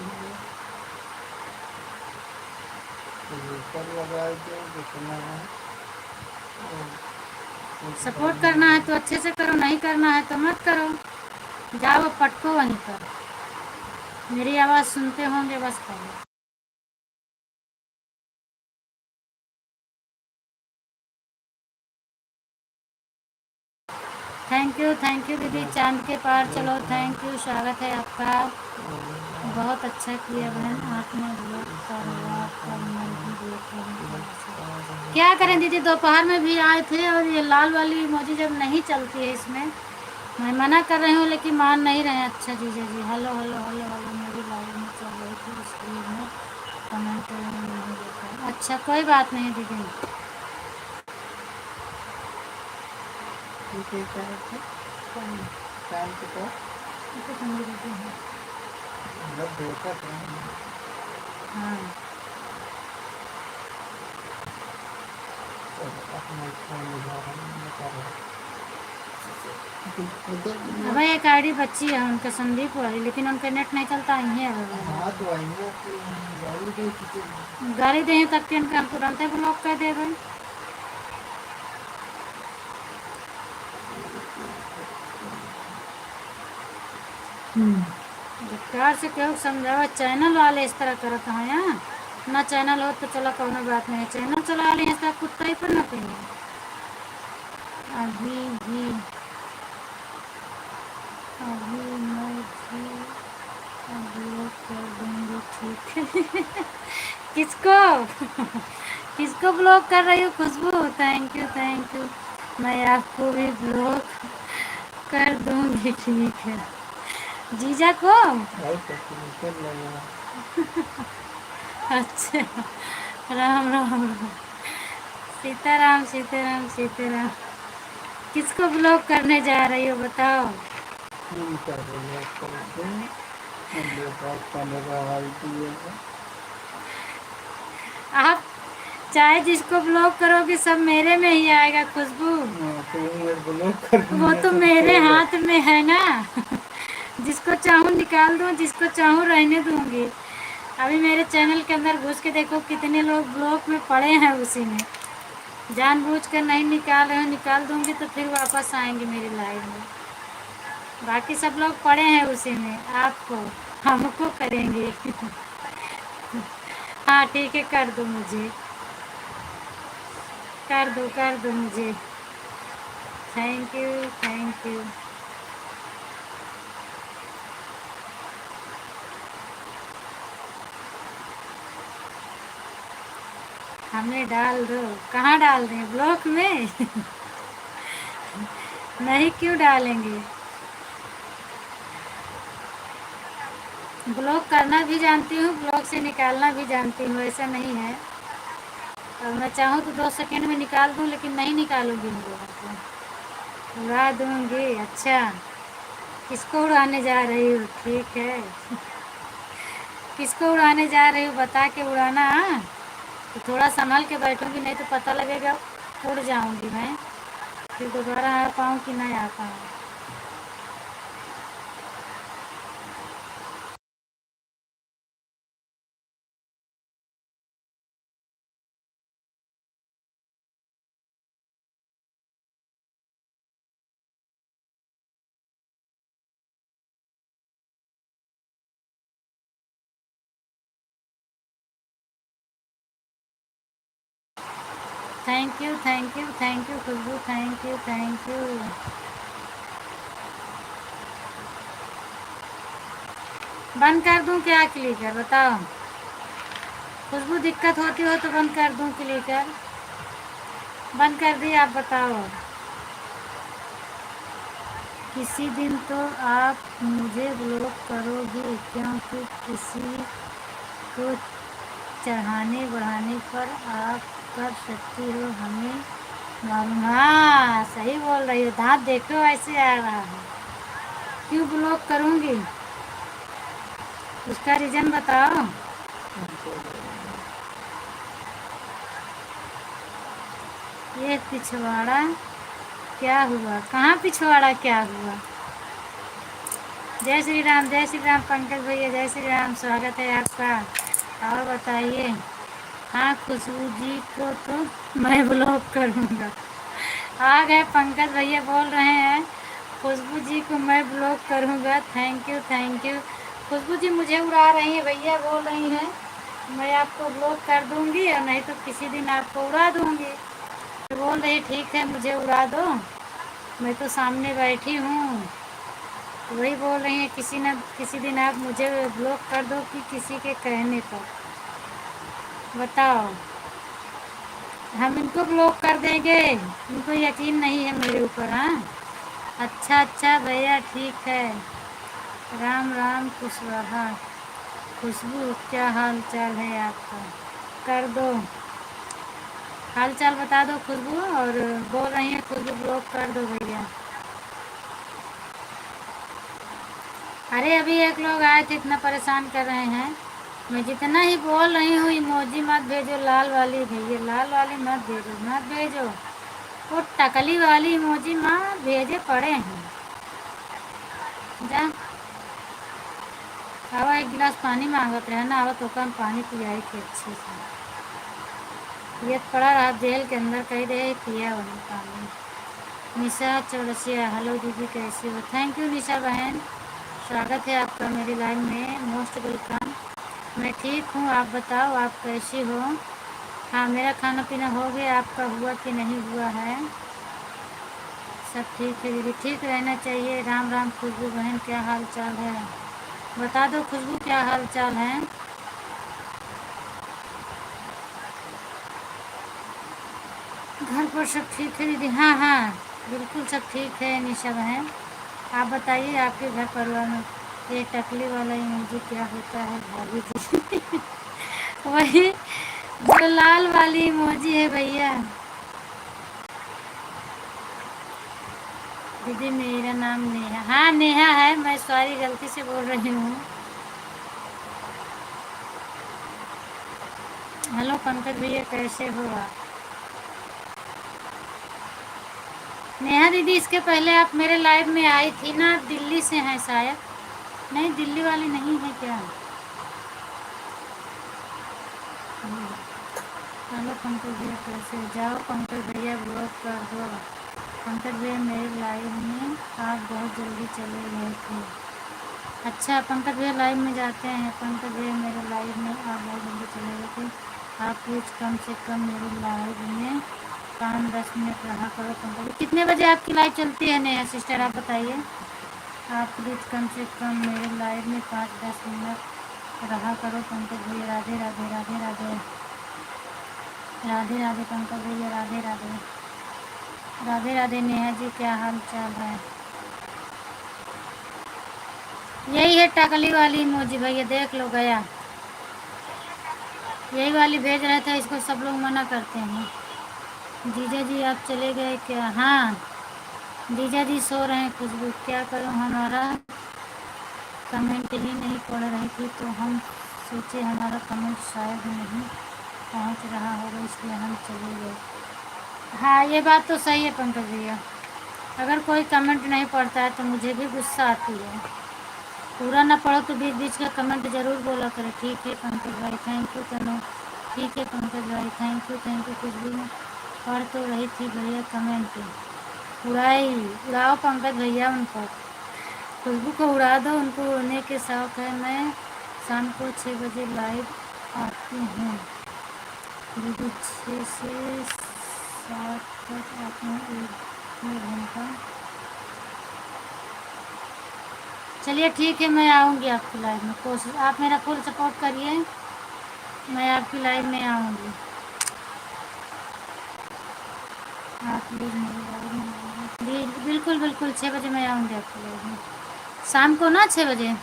ऊपर लगा के कितना है सपोर्ट करना है तो अच्छे से करो, नहीं करना है तो मत करो, जाओ पटको वहीं पर। मेरी आवाज़ सुनते होंगे बस करो। थैंक यू दीदी, चांद के पार चलो। थैंक यू, स्वागत है आपका। बहुत अच्छा किया बहन आपने ब्लॉक करवा कर, मैं भी ब्लॉक करूँगी। क्या करें दीदी, दोपहर में भी आए थे और ये लाल वाली इमोजी जब नहीं चलती है इसमें, मैं मना कर रही हूँ लेकिन मान नहीं रहे हैं। अच्छा जीजा जी हेलो हेलो हेलो हेलो, मेरी लाइव में चल रही थी इसलिए मैं कमेंट नहीं देखा। अच्छा कोई बात नहीं दीदी। ठीक है क्या है टाइम के पास मतलब देखा था। हाँ अपना फोन लगा रहा अब एक आईडी बच्ची है उनका संदीप वाली, लेकिन उनका नेट नहीं चलता ही है। हाँ तो आएंगे गाड़ी दे गाली दें तब के हम तुरंत ब्लॉक कर देवे। प्यार से क्यों समझाओ, चैनल वाले इस तरह करत हैं यहाँ ना। चैनल हो तो चलो कोनो बात नहीं, चैनल चला ले सब कुत्ता ही पर न कहीं। अभी भी अभी मैं भी ब्लॉक कर दूंगी ठीक है। किसको किसको ब्लॉक कर रही हूँ खुशबू। थैंक यू, मैं आपको भी ब्लॉक कर दूंगी ठीक है। जीजा को अच्छा राम राम राम, सीताराम सीताराम सीताराम। किसको ब्लॉक करने जा रही हो बताओ। आप चाहे जिसको ब्लॉक करोगे सब मेरे में ही आएगा खुशबू। वो तो मेरे हाथ में है ना। जिसको चाहूँ निकाल दूँ, जिसको चाहूँ रहने दूँगी। अभी मेरे चैनल के अंदर घुस के देखो कितने लोग ब्लॉक में पड़े हैं उसी में। जानबूझ कर नहीं निकाल रहे हो, निकाल दूँगी तो फिर वापस आएंगे मेरी लाइव में। बाकी सब लोग पड़े हैं उसी में, आपको हमको करेंगे। हाँ ठीक है, कर दो मुझे, कर दो मुझे। Thank you, thank you. हमें डाल दो। कहाँ डाल दें, ब्लॉक में? नहीं, क्यों डालेंगे? ब्लॉक करना भी जानती हूँ, ब्लॉक से निकालना भी जानती हूँ, ऐसा नहीं है। और मैं चाहूँ तो 2 सेकंड में निकाल दूँ, लेकिन नहीं निकालूंगी इन लोगों को, उड़ा दूँगी। अच्छा, किसको उड़ाने जा रही हो? ठीक है। किसको उड़ाने जा रही हो बता के उड़ाना। हाँ, तो थोड़ा संभल के बैठूंगी, नहीं तो पता लगेगा उड़ जाऊंगी मैं, फिर दोबारा आ पाऊँ कि नहीं आ पाऊँ। Thank you, thank you, thank you Khushboo, thank you, thank you. बंद कर दूं क्या क्लिकर, बताओ? खुशबू दिक्कत होती हो तो बंद कर दूं क्लिकर? बंद कर दी, आप बताओ। किसी दिन तो आप मुझे ब्लॉक करोगे, क्योंकि किसी को चढ़ाने बढ़ाने पर आप कर सकती हो, हमें मालूम। हाँ सही बोल रही हो, दांत देखो ऐसे आ रहा है। क्यों ब्लॉक करूँगी, उसका रीज़न बताओ। ये पिछवाड़ा क्या हुआ? कहाँ पिछवाड़ा क्या हुआ? जय श्री राम, जय श्री राम पंकज भैया, जय श्री राम, स्वागत है आपका। और बताइए। हाँ, खुशबू जी को तो मैं ब्लॉक करूँगा। आ गए पंकज भैया, बोल रहे हैं खुशबू जी को मैं ब्लॉक करूँगा। Thank you, thank you. Khushboo ji मुझे उड़ा रही हैं भैया, बोल रही हैं मैं आपको ब्लॉक कर दूँगी, और नहीं तो किसी दिन आपको उड़ा दूँगी। तो बोल रही ठीक है, मुझे उड़ा दो, मैं तो सामने बैठी हूँ। तो वही बोल रही हैं किसी न किसी दिन आप मुझे ब्लॉक कर दो, कि किसी के कहने पर। बताओ, हम इनको ब्लॉक कर देंगे? इनको यकीन नहीं है मेरे ऊपर। हाँ, अच्छा अच्छा भैया, ठीक है। राम राम कुशवाहा। खुशबू क्या हाल चाल है आपका? कर दो, हाल चाल बता दो खुशबू। और बोल रही हैं खुशबू ब्लॉक कर दो भैया। अरे अभी एक लोग आए थे, इतना परेशान कर रहे हैं। मैं जितना ही बोल रही हूँ इमोजी मत भेजो लाल वाली भैया, लाल वाली मत भेजो, मत भेजो। वो टकली वाली इमोजी मत भेजे पड़े हैं। जा, आवा एक गिलास पानी मांगत रहे ना, आवा तो हम पानी पियाई थे अच्छे से। ये पड़ा रहा जेल के अंदर, कही रहे पिया वही पानी। निशा चौरसिया, हेलो दीदी कैसे हो? थैंक यू निशा बहन, स्वागत है आपका मेरी लाइव में, मोस्ट वेलकम। मैं ठीक हूँ, आप बताओ आप कैसी हो? हाँ, मेरा खाना पीना हो गया, आपका हुआ कि नहीं हुआ है? सब ठीक है दीदी, ठीक रहना चाहिए। राम राम खुशबू बहन, क्या हाल चाल है? बता दो खुशबू क्या हाल चाल है? घर पर सब ठीक है दीदी? हाँ हाँ बिल्कुल सब ठीक है निशा बहन। आप बताइए आपके घर परिवार में ये टकली वाला इमोजी क्या होता है भाभी जी? वही जो लाल वाली इमोजी है भैया। दीदी मेरा नाम नेहा। हाँ नेहा है, मैं सॉरी गलती से बोल रही हूँ। हेलो पंकज भैया कैसे हो आप? नेहा दीदी इसके पहले आप मेरे लाइव में आई थी ना, दिल्ली से हैं शायद। नहीं, दिल्ली वाली नहीं है क्या? हेलो पंकज भैया, कैसे हो? जाओ पंकज भैया, ब्लॉक कर दो। पंकज भैया, मेरे लाइव में आप बहुत जल्दी चले गए थे। अच्छा, पंकज भैया लाइव में जाते हैं। पंकज भैया, मेरे लाइव में आप बहुत जल्दी चले गए थे। आप प्लीज़ कम से कम मेरे लाइव में 5-10 मिनट रहा करो। पंकज भैया, कितने बजे आपकी लाइव चलती है नेहा सिस्टर, आप बताइए। आप प्लीज़ कम से कम मेरे लाइव में 5-10 मिनट रहा करो। पंकज भैया, राधे राधे राधे राधे राधे राधे। पंकज भैया, राधे राधे राधे राधे। नेहा जी, क्या हाल चाल है? यही है टकली वाली इमोजी भैया, देख लो, गया। यही वाली भेज रहे थे, इसको सब लोग मना करते हैं। जीजा जी, आप चले गए क्या? हाँ, जीजा जी सो रहे हैं। खुशबू, क्या करूँ, हमारा कमेंट ही नहीं पढ़ रही थी तो हम सोचे हमारा कमेंट शायद नहीं पहुंच रहा होगा, इसलिए हम चले गए। हाँ, ये बात तो सही है पंकज भैया। अगर कोई कमेंट नहीं पढ़ता है तो मुझे भी गुस्सा आती है। पूरा ना पढ़ो तो बीच बीच का कमेंट ज़रूर बोला करें। ठीक है पंकज भाई, थैंक यू तनु। ठीक है पंकज भाई, थैंक यू। कुछ भी पढ़ तो रही थी भैया कमेंट। उड़ाओ पंकज भैया उनको। खुशबू को उड़ा दो, उनको उड़ने के शौक है। मैं शाम को 6 बजे लाइव आती हूँ दीदी, 6 से 7 तक आती हूँ, 1-2 घंटा। चलिए ठीक है, मैं आऊँगी आपकी लाइव में। कोशिश, आप मेरा फुल सपोर्ट करिए, मैं आपकी लाइव में आऊँगी। आप प्लीज़ मेरी लाइव में आइए। बिल्कुल बिल्कुल, 6 बजे मैं आऊँगी आपकी लाइव में। शाम को ना 6 बजे,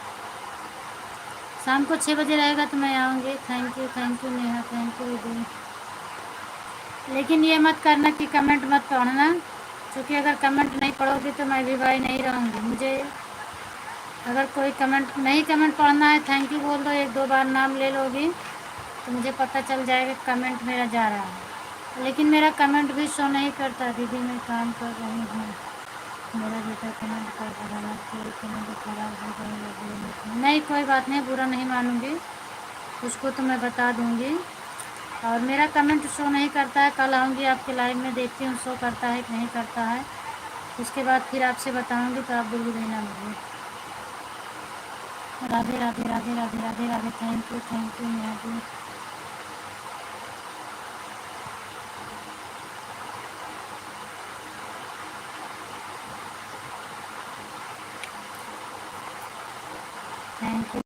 शाम को 6 बजे रहेगा तो मैं आऊँगी। Thank you Neha, thank you दीदी। लेकिन ये मत करना कि कमेंट मत पढ़ना, क्योंकि अगर कमेंट नहीं पढ़ोगी तो मैं भी भाई नहीं रहूँगी। मुझे अगर कोई कमेंट पढ़ना है, थैंक यू बोल दो, 1-2 बार नाम ले लोगी तो मुझे पता चल जाएगा कमेंट मेरा जा रहा है। लेकिन मेरा कमेंट भी शो नहीं करता। दीदी, मैं काम कर रही हूँ, मेरा बेटा कमेंट कर रहा है, कोई कमेंट खराब हो गई। नहीं, कोई बात नहीं, बुरा नहीं मानूंगी, उसको तो मैं बता दूंगी। और मेरा कमेंट शो नहीं करता है। कल आऊँगी आपके लाइव में, देखती हूँ शो करता है कि नहीं करता है, उसके बाद फिर आपसे बताऊँगी, तो आप बोल देना मुझे। Radhe Radhe Radhe Radhe Radhe Radhe. Thank you Neha ji. Thank you.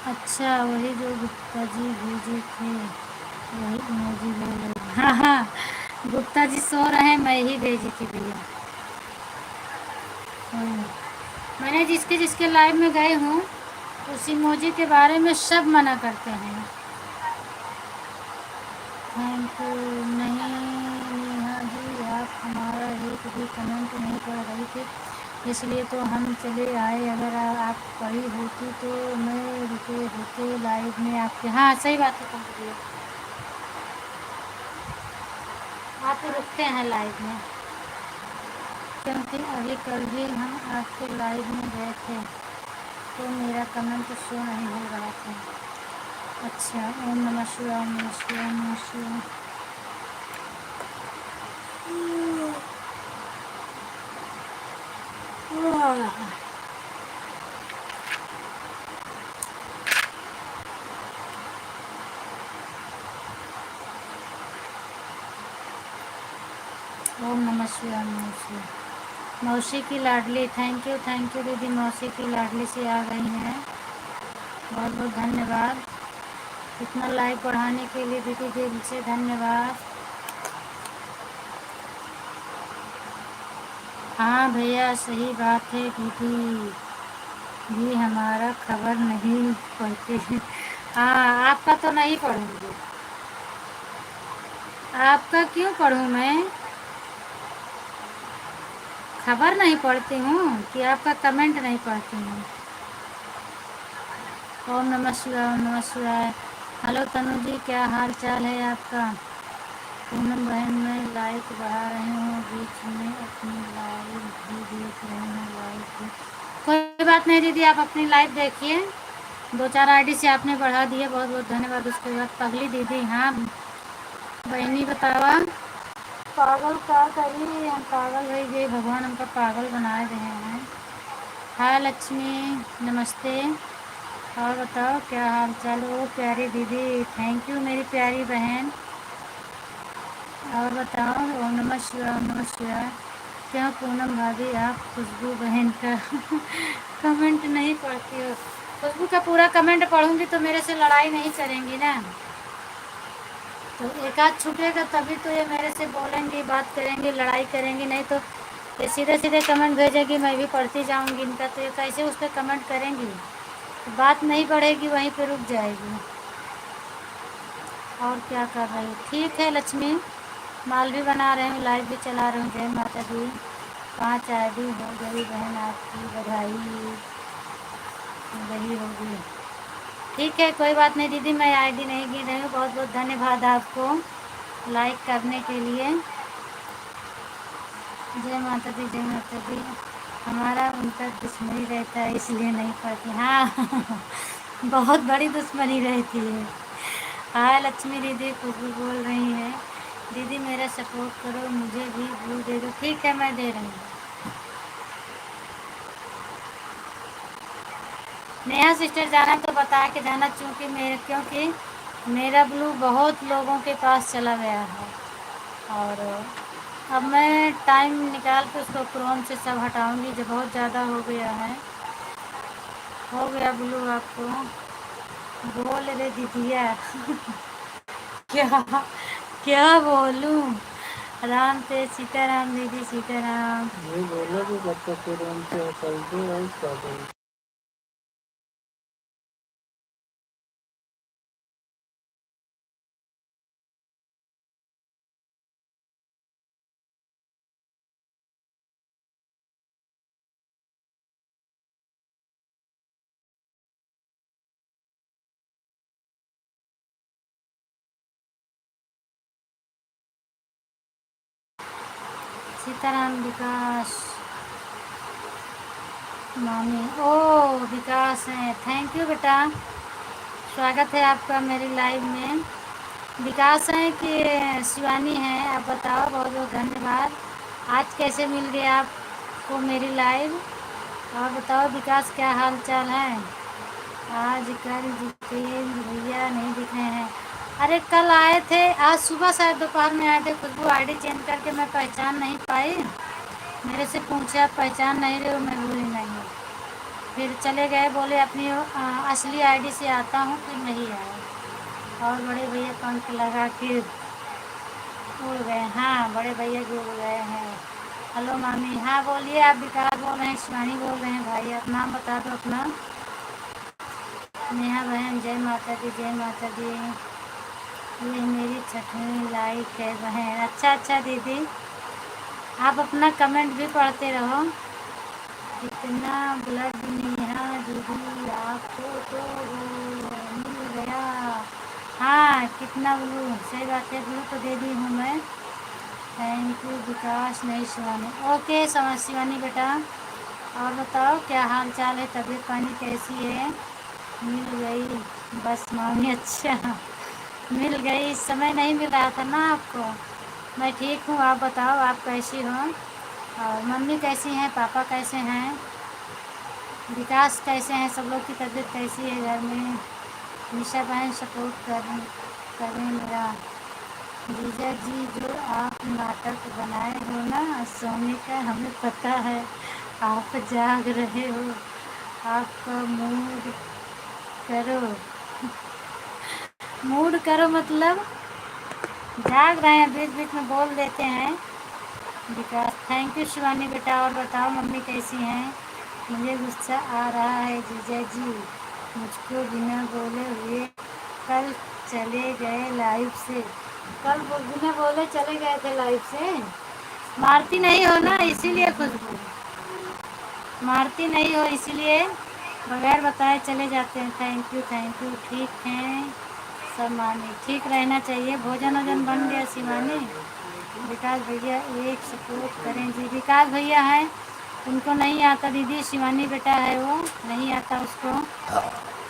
अच्छा, वही जो गुप्ता जी भेजे थे, वही इमोजी बोल रही। हाँ हाँ, गुप्ता जी सो रहे हैं, मैं ही भेजी थी भैया। मैंने जिसके जिसके लाइव में गए हूँ उस इमोजी के बारे में सब मना करते हैं। Thank you. नहीं नेहा जी, आप हमारा एक भी कमेंट नहीं पढ़ रही थी, इसलिए तो हम चले आए। अगर आप पढ़ी होती तो मैं रुके होते लाइव में आपके। हाँ, सही बात है पंकज भैया, आप तो रुकते हैं लाइव में, क्योंकि अभी कल भी हम आपके लाइव में गए थे तो मेरा कमेंट शो नहीं हो रहा था। अच्छा, ओम नमः शिवाय, ओम नमः शिवाय, ओम नमः शिवाय। ओम नमः शिवाय, ओम नमः शिवाय। मौसी की लाडली, थैंक यू दीदी, मौसी की लाडली से आ गई हैं, बहुत बहुत धन्यवाद। इतना लाइक बढ़ाने के लिए दीदी दिल से धन्यवाद। हाँ भैया, सही बात है, दीदी भी हमारा खबर नहीं पढ़ते हैं। हाँ, आपका तो नहीं पढ़ूंगी, आपका क्यों पढ़ूँ मैं? खबर नहीं पढ़ती हूँ कि आपका कमेंट नहीं पढ़ती हूँ। ओम नमः शिवाय, ओम नमः शिवाय। हेलो तनु जी, क्या हाल चाल है आपका? पूनम बहन, मैं लाइक बढ़ा रही हूँ, बीच में अपनी लाइव भी देख रही हूँ। लाइव भी कोई बात नहीं दीदी, आप अपनी लाइव देखिए। 2-4 आईडी से आपने बढ़ा दिए, बहुत बहुत धन्यवाद। उसके बाद पगली दीदी, हाँ बहनी बतावा, पागल का करी, हम पागल हो गए, भगवान हमको पागल बनाए रहे हैं। हाय लक्ष्मी, नमस्ते। और बताओ क्या हाल चाल? ओ प्यारी दीदी, थैंक यू मेरी प्यारी बहन। और बताओ। ओम नमः शिवाय, ओम नमः शिवाय। क्या पूनम भाभी, आप खुशबू बहन का कमेंट नहीं पढ़ती हो? खुशबू का पूरा कमेंट पढ़ूंगी तो मेरे से लड़ाई नहीं करेंगी ना। तो एक आध छूटेगा तभी तो ये मेरे से बोलेंगी, बात करेंगी, लड़ाई करेंगी। नहीं तो ये सीधे सीधे कमेंट भेजेगी, मैं भी पढ़ती जाऊंगी इनका। तो ये कैसे उस पर कमेंट करेंगी? तो बात नहीं बढ़ेगी, वहीं पे रुक जाएगी। और क्या कर रही हूँ? ठीक है लक्ष्मी, माल भी बना रहे हूँ, लाइव भी चला रही हूँ। जय माता दी। 5 आईडी हो गई बहन, आपकी बधाई वही होगी। ठीक है, कोई बात नहीं दीदी, मैं आईडी नहीं गिन रही हूँ। बहुत बहुत धन्यवाद आपको लाइक करने के लिए। जय माता दी, जय माता दी। हमारा उनका दुश्मनी रहता है इसलिए नहीं पढ़ती। हाँ बहुत बड़ी दुश्मनी रहती है। हाय लक्ष्मी दीदी, खुशबू बोल रही है। दीदी मेरा सपोर्ट करो, मुझे भी व्यू दे दो। ठीक है, मैं दे रही हूँ। नेहा सिस्टर जाना तो बता के जाना, क्योंकि मेरा ब्लू बहुत लोगों के पास चला गया है। और अब मैं टाइम निकाल के उसको क्रोम से सब हटाऊंगी, जो बहुत ज़्यादा हो गया है। हो गया ब्लू आपको? बोल रे दीदिया क्या क्या बोलूं? राम ते सीताराम दीदी, सीताराम। ये बोलो कि जब तक के रूम से चलते वही कर। सीताराम विकास मामी, ओ विकास है, थैंक यू बेटा, स्वागत है आपका मेरी लाइव में। विकास है कि शिवानी है, आप बताओ। बहुत बहुत धन्यवाद। आज कैसे मिल गया आपको मेरी लाइव? और बताओ विकास, क्या हाल चाल है? आजकल जितेंद्र भैया नहीं दिख रहे हैं। अरे कल आए थे, आज सुबह शायद दोपहर में आए थे। खुशबू आईडी चेंज करके मैं पहचान नहीं पाई। मेरे से पूछे आप पहचान नहीं रहे हो? मैं बोली नहीं। फिर चले गए, बोले अपनी असली आईडी से आता हूँ, फिर नहीं आए। और बड़े भैया पंख लगा के उड़ गए। हाँ बड़े भैया भी उड़ गए हैं। हेलो मामी, हाँ बोलिए। आप विकास बोल रहे हैं, शिवानी बोल रहे हैं। भाई आप नाम बता दो अपना। नेहा बहन, जय माता दी, जय माता दी। ये मेरी 6वीं लाइक है बहन। अच्छा अच्छा दीदी, आप अपना कमेंट भी पढ़ते रहो। कितना ब्लड नेहा दीदी आपको तो मिल गया। हाँ कितना ब्लू, सही बात है, ब्लू तो दे दी हूँ मैं। थैंक यू विकास, नहीं शिवानी। ओके समझ शिवानी बेटा। और बताओ क्या हाल चाल है, तबीयत पानी कैसी है? मिल गई बस मामी। अच्छा मिल गई, इस समय नहीं मिल रहा था ना आपको। मैं ठीक हूँ, आप बताओ आप कैसी हो? और मम्मी कैसी हैं, पापा कैसे हैं, विकास कैसे हैं, सब लोग की तबीयत कैसी है घर में? निशा बहन सपोर्ट करें मेरा। जीजा जी, जो आप नाटक बनाए हो ना सोने का, हमें पता है आप जाग रहे हो। आपका करो मूड करो मतलब जाग रहे हैं, बीच बीच में बोल देते हैं। विकास, थैंक यू शिवानी बेटा। और बताओ मम्मी कैसी हैं? मुझे गुस्सा आ रहा है जीजा जी, मुझको बिना बोले हुए कल चले गए लाइव से। बिना बोले चले गए थे लाइव से? मारती नहीं हो ना इसीलिए, खुशबू मारती नहीं हो इसीलिए बगैर बताए चले जाते हैं। थैंक यू ठीक है, सब मानी ठीक रहना चाहिए। भोजन वोजन बन गया शिवानी? विकास भैया एक सपोर्ट करें जी। विकास भैया है, उनको नहीं आता दीदी। शिवानी बेटा है, वो नहीं आता उसको।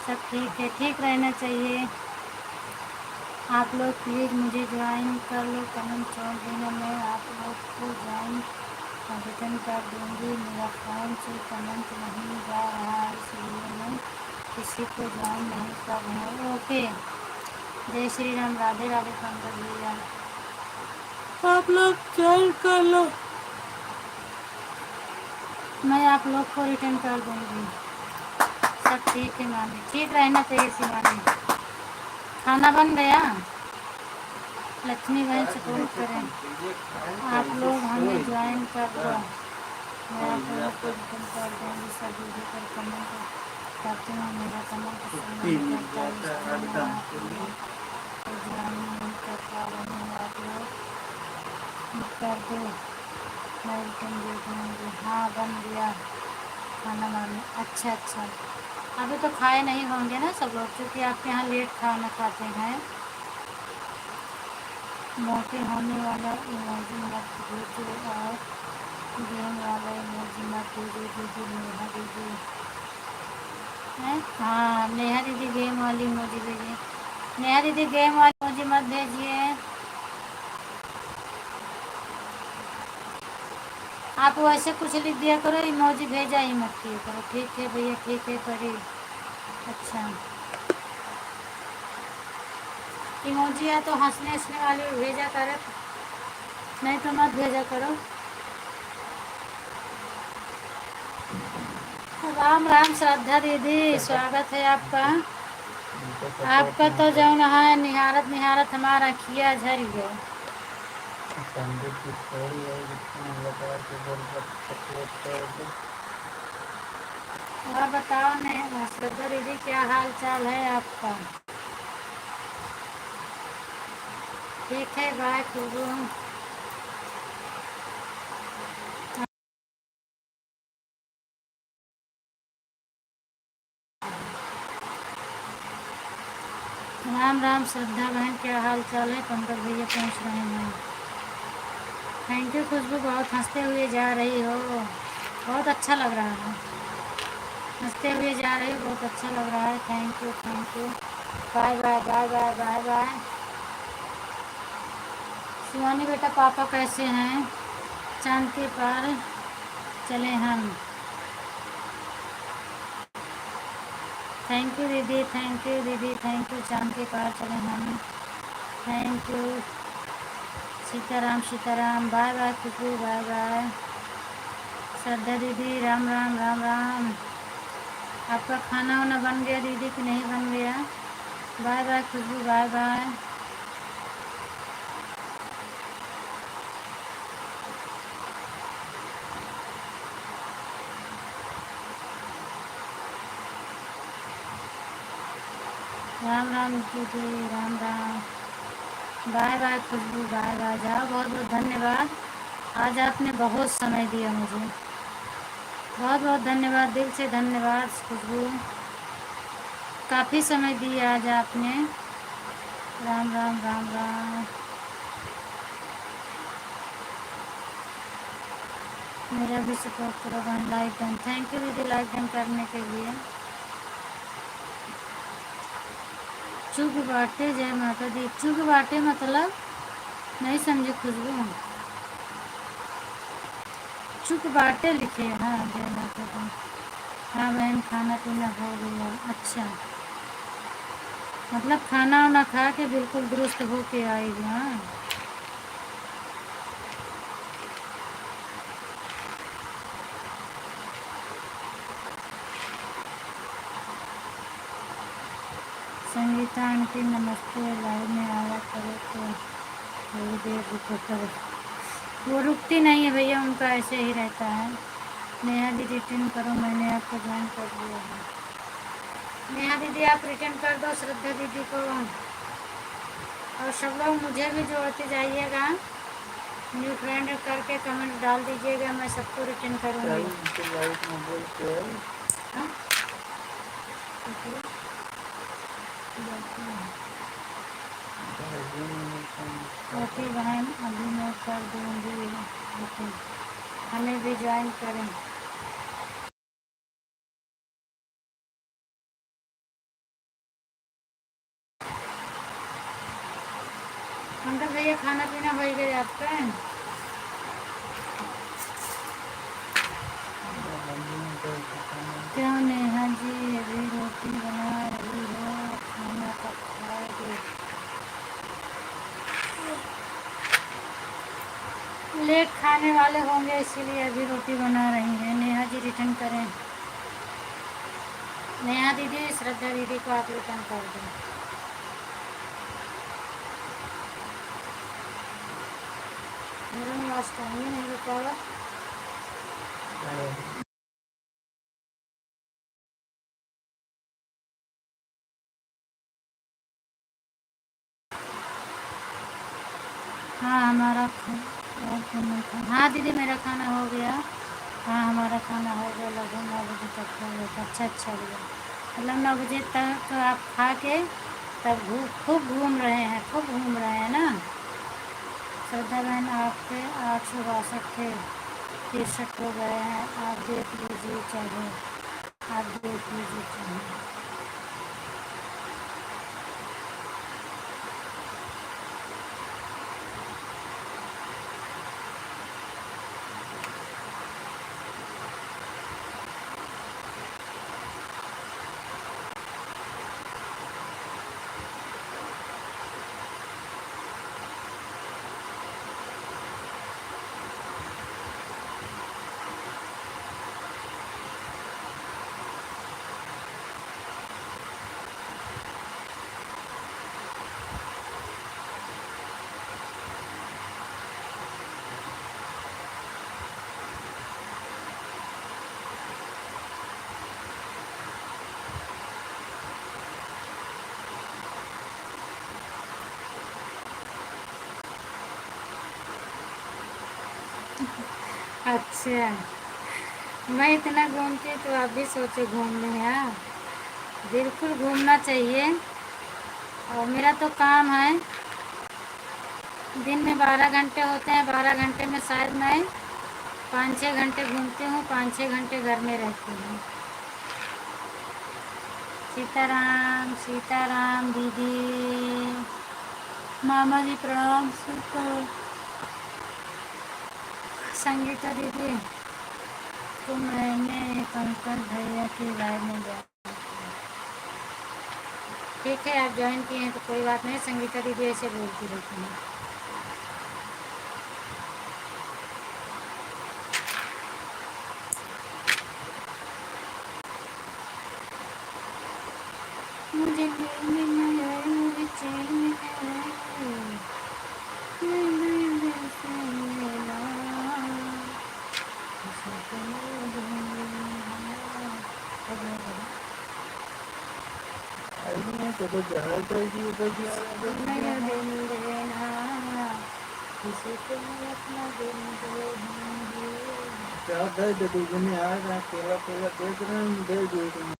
सब ठीक है, ठीक रहना चाहिए। आप लोग प्लीज़ मुझे ज्वाइन कर लो, कमेंट छोड़ देना, मैं आप लोग को ज्वाइन रिटर्न कर दूँगी। मेरा फ़ोन से कमेंट नहीं जा रहा है, इसलिए मैं किसी को ज्वाइन नहीं कर रहा हूँ। ओके, जय श्री राम, राधे राधे पंकज भैया। आप लोग ज्वाइन कर लो, मैं आप लोग को रिटर्न कर दूँगी। सब ठीक है मामी, ठीक रहना चाहिए शिवानी। खाना बन गया? लक्ष्मी बहन सपोर्ट करें। आप लोग हमें ज्वाइन कर दो, मैं आप लोगों को रिटर्न कर दूँगी। सब वीडियो पर कमेंट करते हैं, मेरा कमेंट नहीं करता है, इसलिए मैं आप लोगों को ज्वाइन नहीं कर पा रही हूँ। आप लोग कर दो, मैं रिटर्न दे दूँगी। हाँ बन गया खाना मामी। अच्छा अच्छा, अभी तो खाए नहीं होंगे ना सब लोग, क्योंकि आपके यहाँ लेट खाना खाते हैं। मोटे होने वाला इमोजी मत भेजो और गेम वाला इमोजी मत भेजो दीदी। नेहा दीदी है? हाँ नेहा दीदी गेम वाली इमोजी भेजिए। नेहा दीदी गेम वाली इमोजी मत भेजिए। आप वैसे कुछ लिख दिया करो, इमोजी भेजा ही मत किया करो। ठीक है भैया, ठीक है परी। अच्छा, इमोजी है तो हंसने हंसने वाली भेजा करो, नहीं तो मत भेजा करो। राम राम श्रद्धा दीदी, स्वागत है आपका। आपका तो जो है निहारत निहारत हमारा किया झर गया। और बताओ ने श्रद्धा दीदी, क्या हाल चाल है आपका? ठीक है, बाय खुशबू। राम राम श्रद्धा बहन, क्या हाल चाल है? पंकज भैया पहुँच रहे हैं। थैंक यू खुशबू, बहुत हंसते हुए जा रही हो, बहुत अच्छा लग रहा है। हंसते हुए जा रही हो, बहुत अच्छा लग रहा है। Thank you thank you. Bye bye bye bye bye bye. Shivani बेटा पापा कैसे हैं? चांद के पार चले हम। थैंक यू दीदी, थैंक यू दीदी, थैंक यू। चांद के पार चले हम, thank you. Sitaram Sitaram, bye bye Khushboo, bye bye. Shraddha दीदी राम राम राम राम। आपका खाना वाना बन गया दीदी कि नहीं बन गया? Bye bye Khushboo, bye bye. Ram Ram दीदी, Ram Ram. Bye bye Khushboo, bye bye. जाओ, बहुत बहुत धन्यवाद। आज आपने बहुत समय दिया मुझे, बहुत बहुत धन्यवाद, दिल से धन्यवाद खुशबू। काफ़ी समय दिया आज आपने। राम राम राम राम। मेरा भी सपोर्ट करो बहन, लाइक डन। थैंक यू दीदी लाइक डन करने के लिए। चुग बाटे, जय माता दी। चुग बाटे मतलब नहीं समझे खुशबू। चुग बाटे लिखे, हाँ जय माता दी। हाँ बहन, खाना पीना हो गया। अच्छा, मतलब खाना वाना खा के बिल्कुल दुरुस्त हो के आएगी। हाँ संगीता आंटी नमस्ते, लाइव में आया करो तो थोड़ी देर रुको करो। वो रुकती नहीं है भैया, उनका ऐसे ही रहता है। नेहा दीदी रिटर्न करो, मैंने आपको ज्वाइन कर दिया है। नेहा दीदी आप रिटर्न कर दो श्रद्धा दीदी को, और सब लोग मुझे भी जोड़ते जाइएगा। न्यू फ्रेंड करके कमेंट डाल दीजिएगा, मैं सबको रिटर्न करूँगी। हाँ? छोटी बहन अभी मैं कर दूँगी, लेकिन हमें भी ज्वाइन करें। अंकल भैया खाना पीना हो गए आपका? क्यों नेहा जी अभी रोटी बना रही हो, खाना कब खाओगे? लेट खाने वाले होंगे इसीलिए अभी रोटी बना रही हैं। नेहा जी रिटर्न करें। नेहा दीदी, श्रद्धा दीदी को आप रिटर्न कर दें। मेरा लास्ट टाइम ही नहीं रुका। हाँ हमारा हाँ दीदी मेरा खाना हो गया। हाँ हमारा खाना हो गया, लगभग 9 बजे तक हो गया। अच्छा भैया, मतलब 9 बजे तक तो आप खा के तब खूब घूम रहे हैं, खूब घूम रहे हैं ना। श्रद्धा बहन आपके 862 थे, 63 हो गए हैं। आप देख लीजिए चाहे, आप देख लीजिए चाहे। अच्छा, मैं इतना घूमती तो आप भी सोचे घूमने हैं। बिल्कुल घूमना चाहिए। और मेरा तो काम है, दिन में 12 घंटे होते हैं। 12 घंटे में शायद मैं 5-6 घंटे घूमती हूँ, 5-6 घंटे घर में रहती हूँ। सीताराम सीताराम दीदी, मामा जी प्रणाम। संगीता दीदी तो मैंने पंकज भैया की लाइव में गया। ठीक है, आप ज्वाइन किए हैं तो कोई बात नहीं। संगीता दीदी ऐसे बोलती रहती हैं। मुझे नींद न आए, मुझे चैन न आए, मैं दिल से मिला, किसी को मेरा दिल देना, किसी को अपना दिल दे दूंगी। क्या दे दूसरे आ रहा, अकेला अकेला देख रहे हैं, दे दूसरे।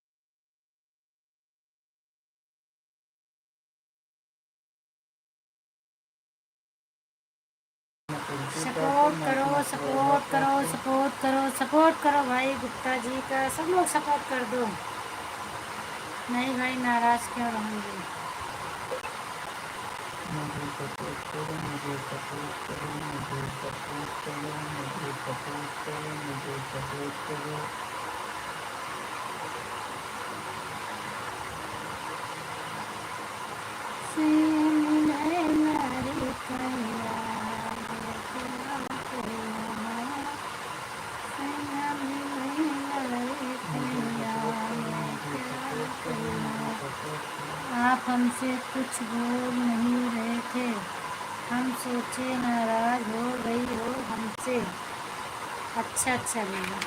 सपोर्ट करो, सपोर्ट करो, सपोर्ट करो, सपोर्ट करो भाई। गुप्ता जी का सब लोग सपोर्ट कर दो। नहीं भाई, नाराज क्यों रहूँगी। मुझे सपोर्ट करो, मुझे सपोर्ट करो, मुझे सपोर्ट करो, मुझे सपोर्ट करो, मुझे सपोर्ट करो। आप हमसे कुछ बोल नहीं रहे थे, हम सोचे नाराज हो गई हो हमसे। अच्छा चलेगा।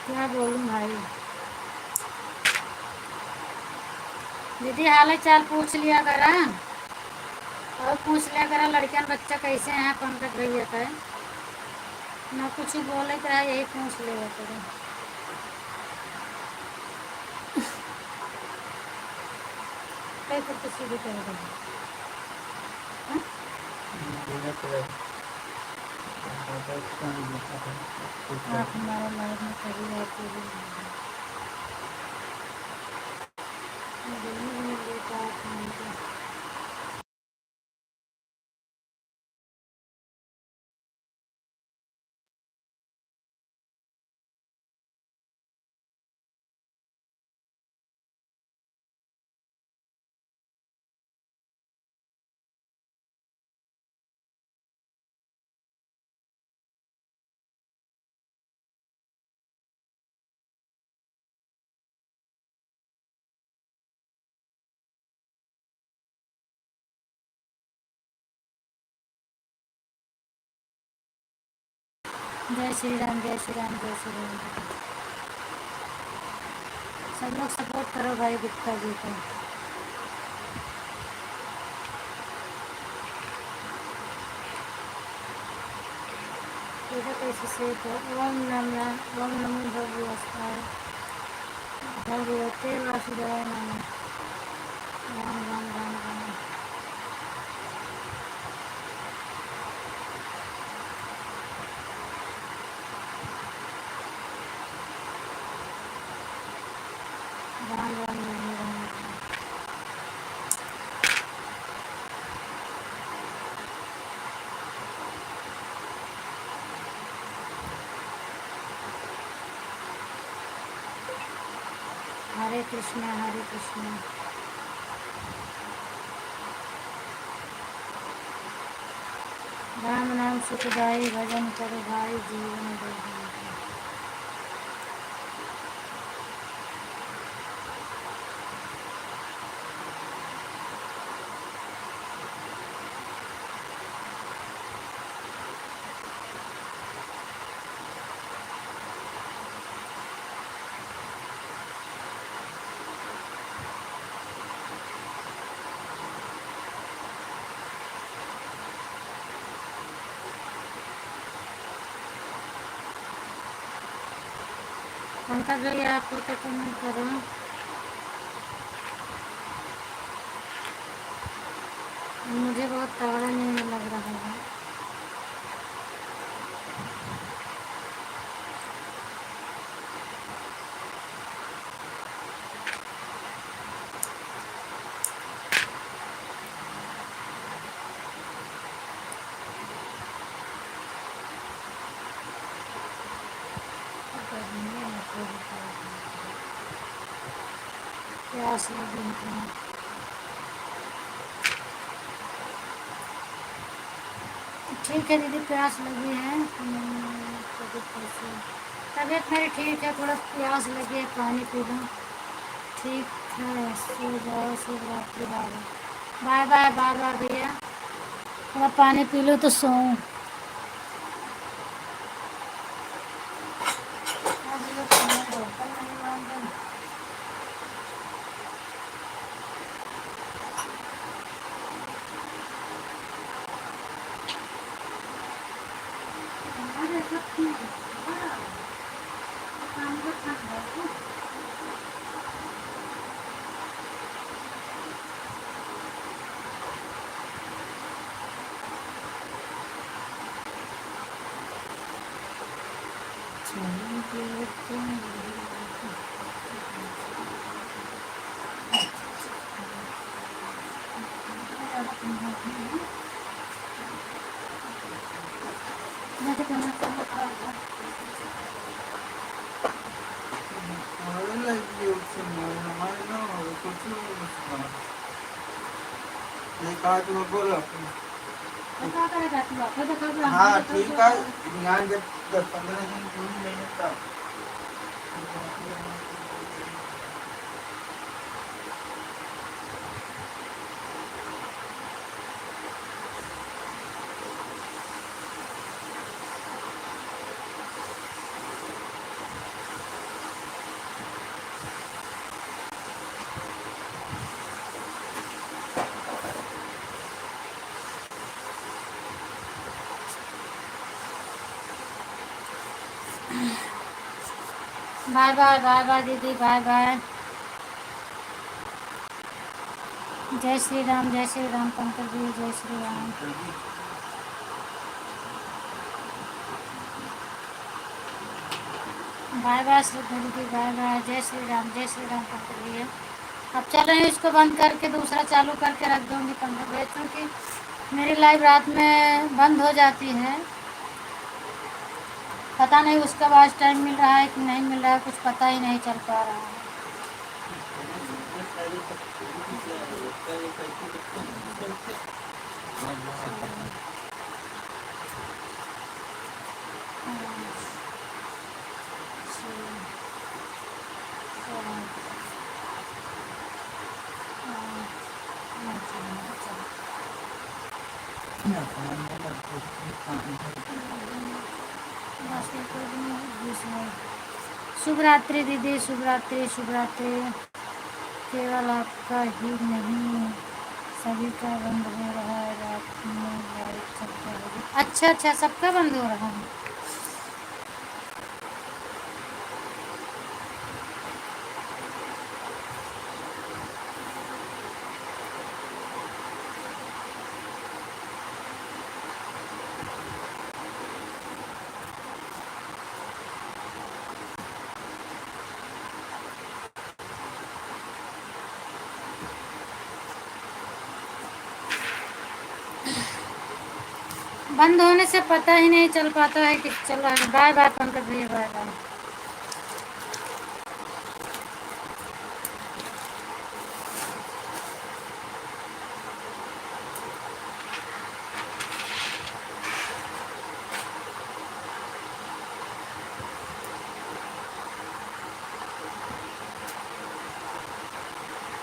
क्या बोलूं भाई। दीदी हाल चाल पूछ लिया करा, और पूछ लिया करा लड़कियां बच्चा कैसे हैं, पंकज भैया का ना कुछ ही बोले तो है, यही पूछ लिया करो। तो सीधी कर दो। बिना तेरा बाबा इसका नहीं देखा था कुछ आप हमारा लाइफ में कभी रहते हुए जय श्री राम, जय श्री राम, जय श्री राम। सब लोग सपोर्ट करो भाई गुप्ता जी को। कैसे से ओम नमो भगवते भगवते वासुदेवाय नमः। राम राम राम राम। राम राम राम राम। हरे कृष्णा हरे कृष्णा। राम नाम सुखदाई भजन करो भाई जीवन दो। पंकज भैया आपको तो कमेंट करो। मुझे बहुत तगड़ा नींद लग रहा है। प्यास लगी है। ठीक है दीदी, प्यास लगी है। तबीयत मेरी ठीक है, थोड़ा प्यास लगी है, पानी पी लो। ठीक है, सो जाओ, शुभ रात्रि। बाय बाय बाय बाय भैया, थोड़ा पानी पी लो तो सोऊं। हाँ ठीक है, यहाँ जब 10-15 दिन घूम लेंगे तब। बाय बाय, बाय बाय दीदी, बाय बाय। जय श्री राम, जय श्री राम पंकज जी, जय श्री राम। बाय बाय श्रद्धा दीदी, बाय बाय। जय श्री राम, जय श्री राम पंकज जी। अब चल रही हूँ, इसको बंद करके दूसरा चालू करके रख दूँगी 15 बजे, क्योंकि मेरी लाइव रात में बंद हो जाती है। पता नहीं उसका आज टाइम मिल रहा है कि नहीं मिल रहा है, कुछ पता ही नहीं चल पा रहा है। शुभ रात्रि दीदी, शुभ रात्रि, शुभ रात्रि। केवल आपका ही नहीं, सभी का बंद हो रहा है रात में, लाइट चलता है। अच्छा अच्छा, सबका बंद हो रहा है। बंद होने से पता ही नहीं चल पाता है कि चल रहा है। बाय बाय पंकज भैया, बाय बाय।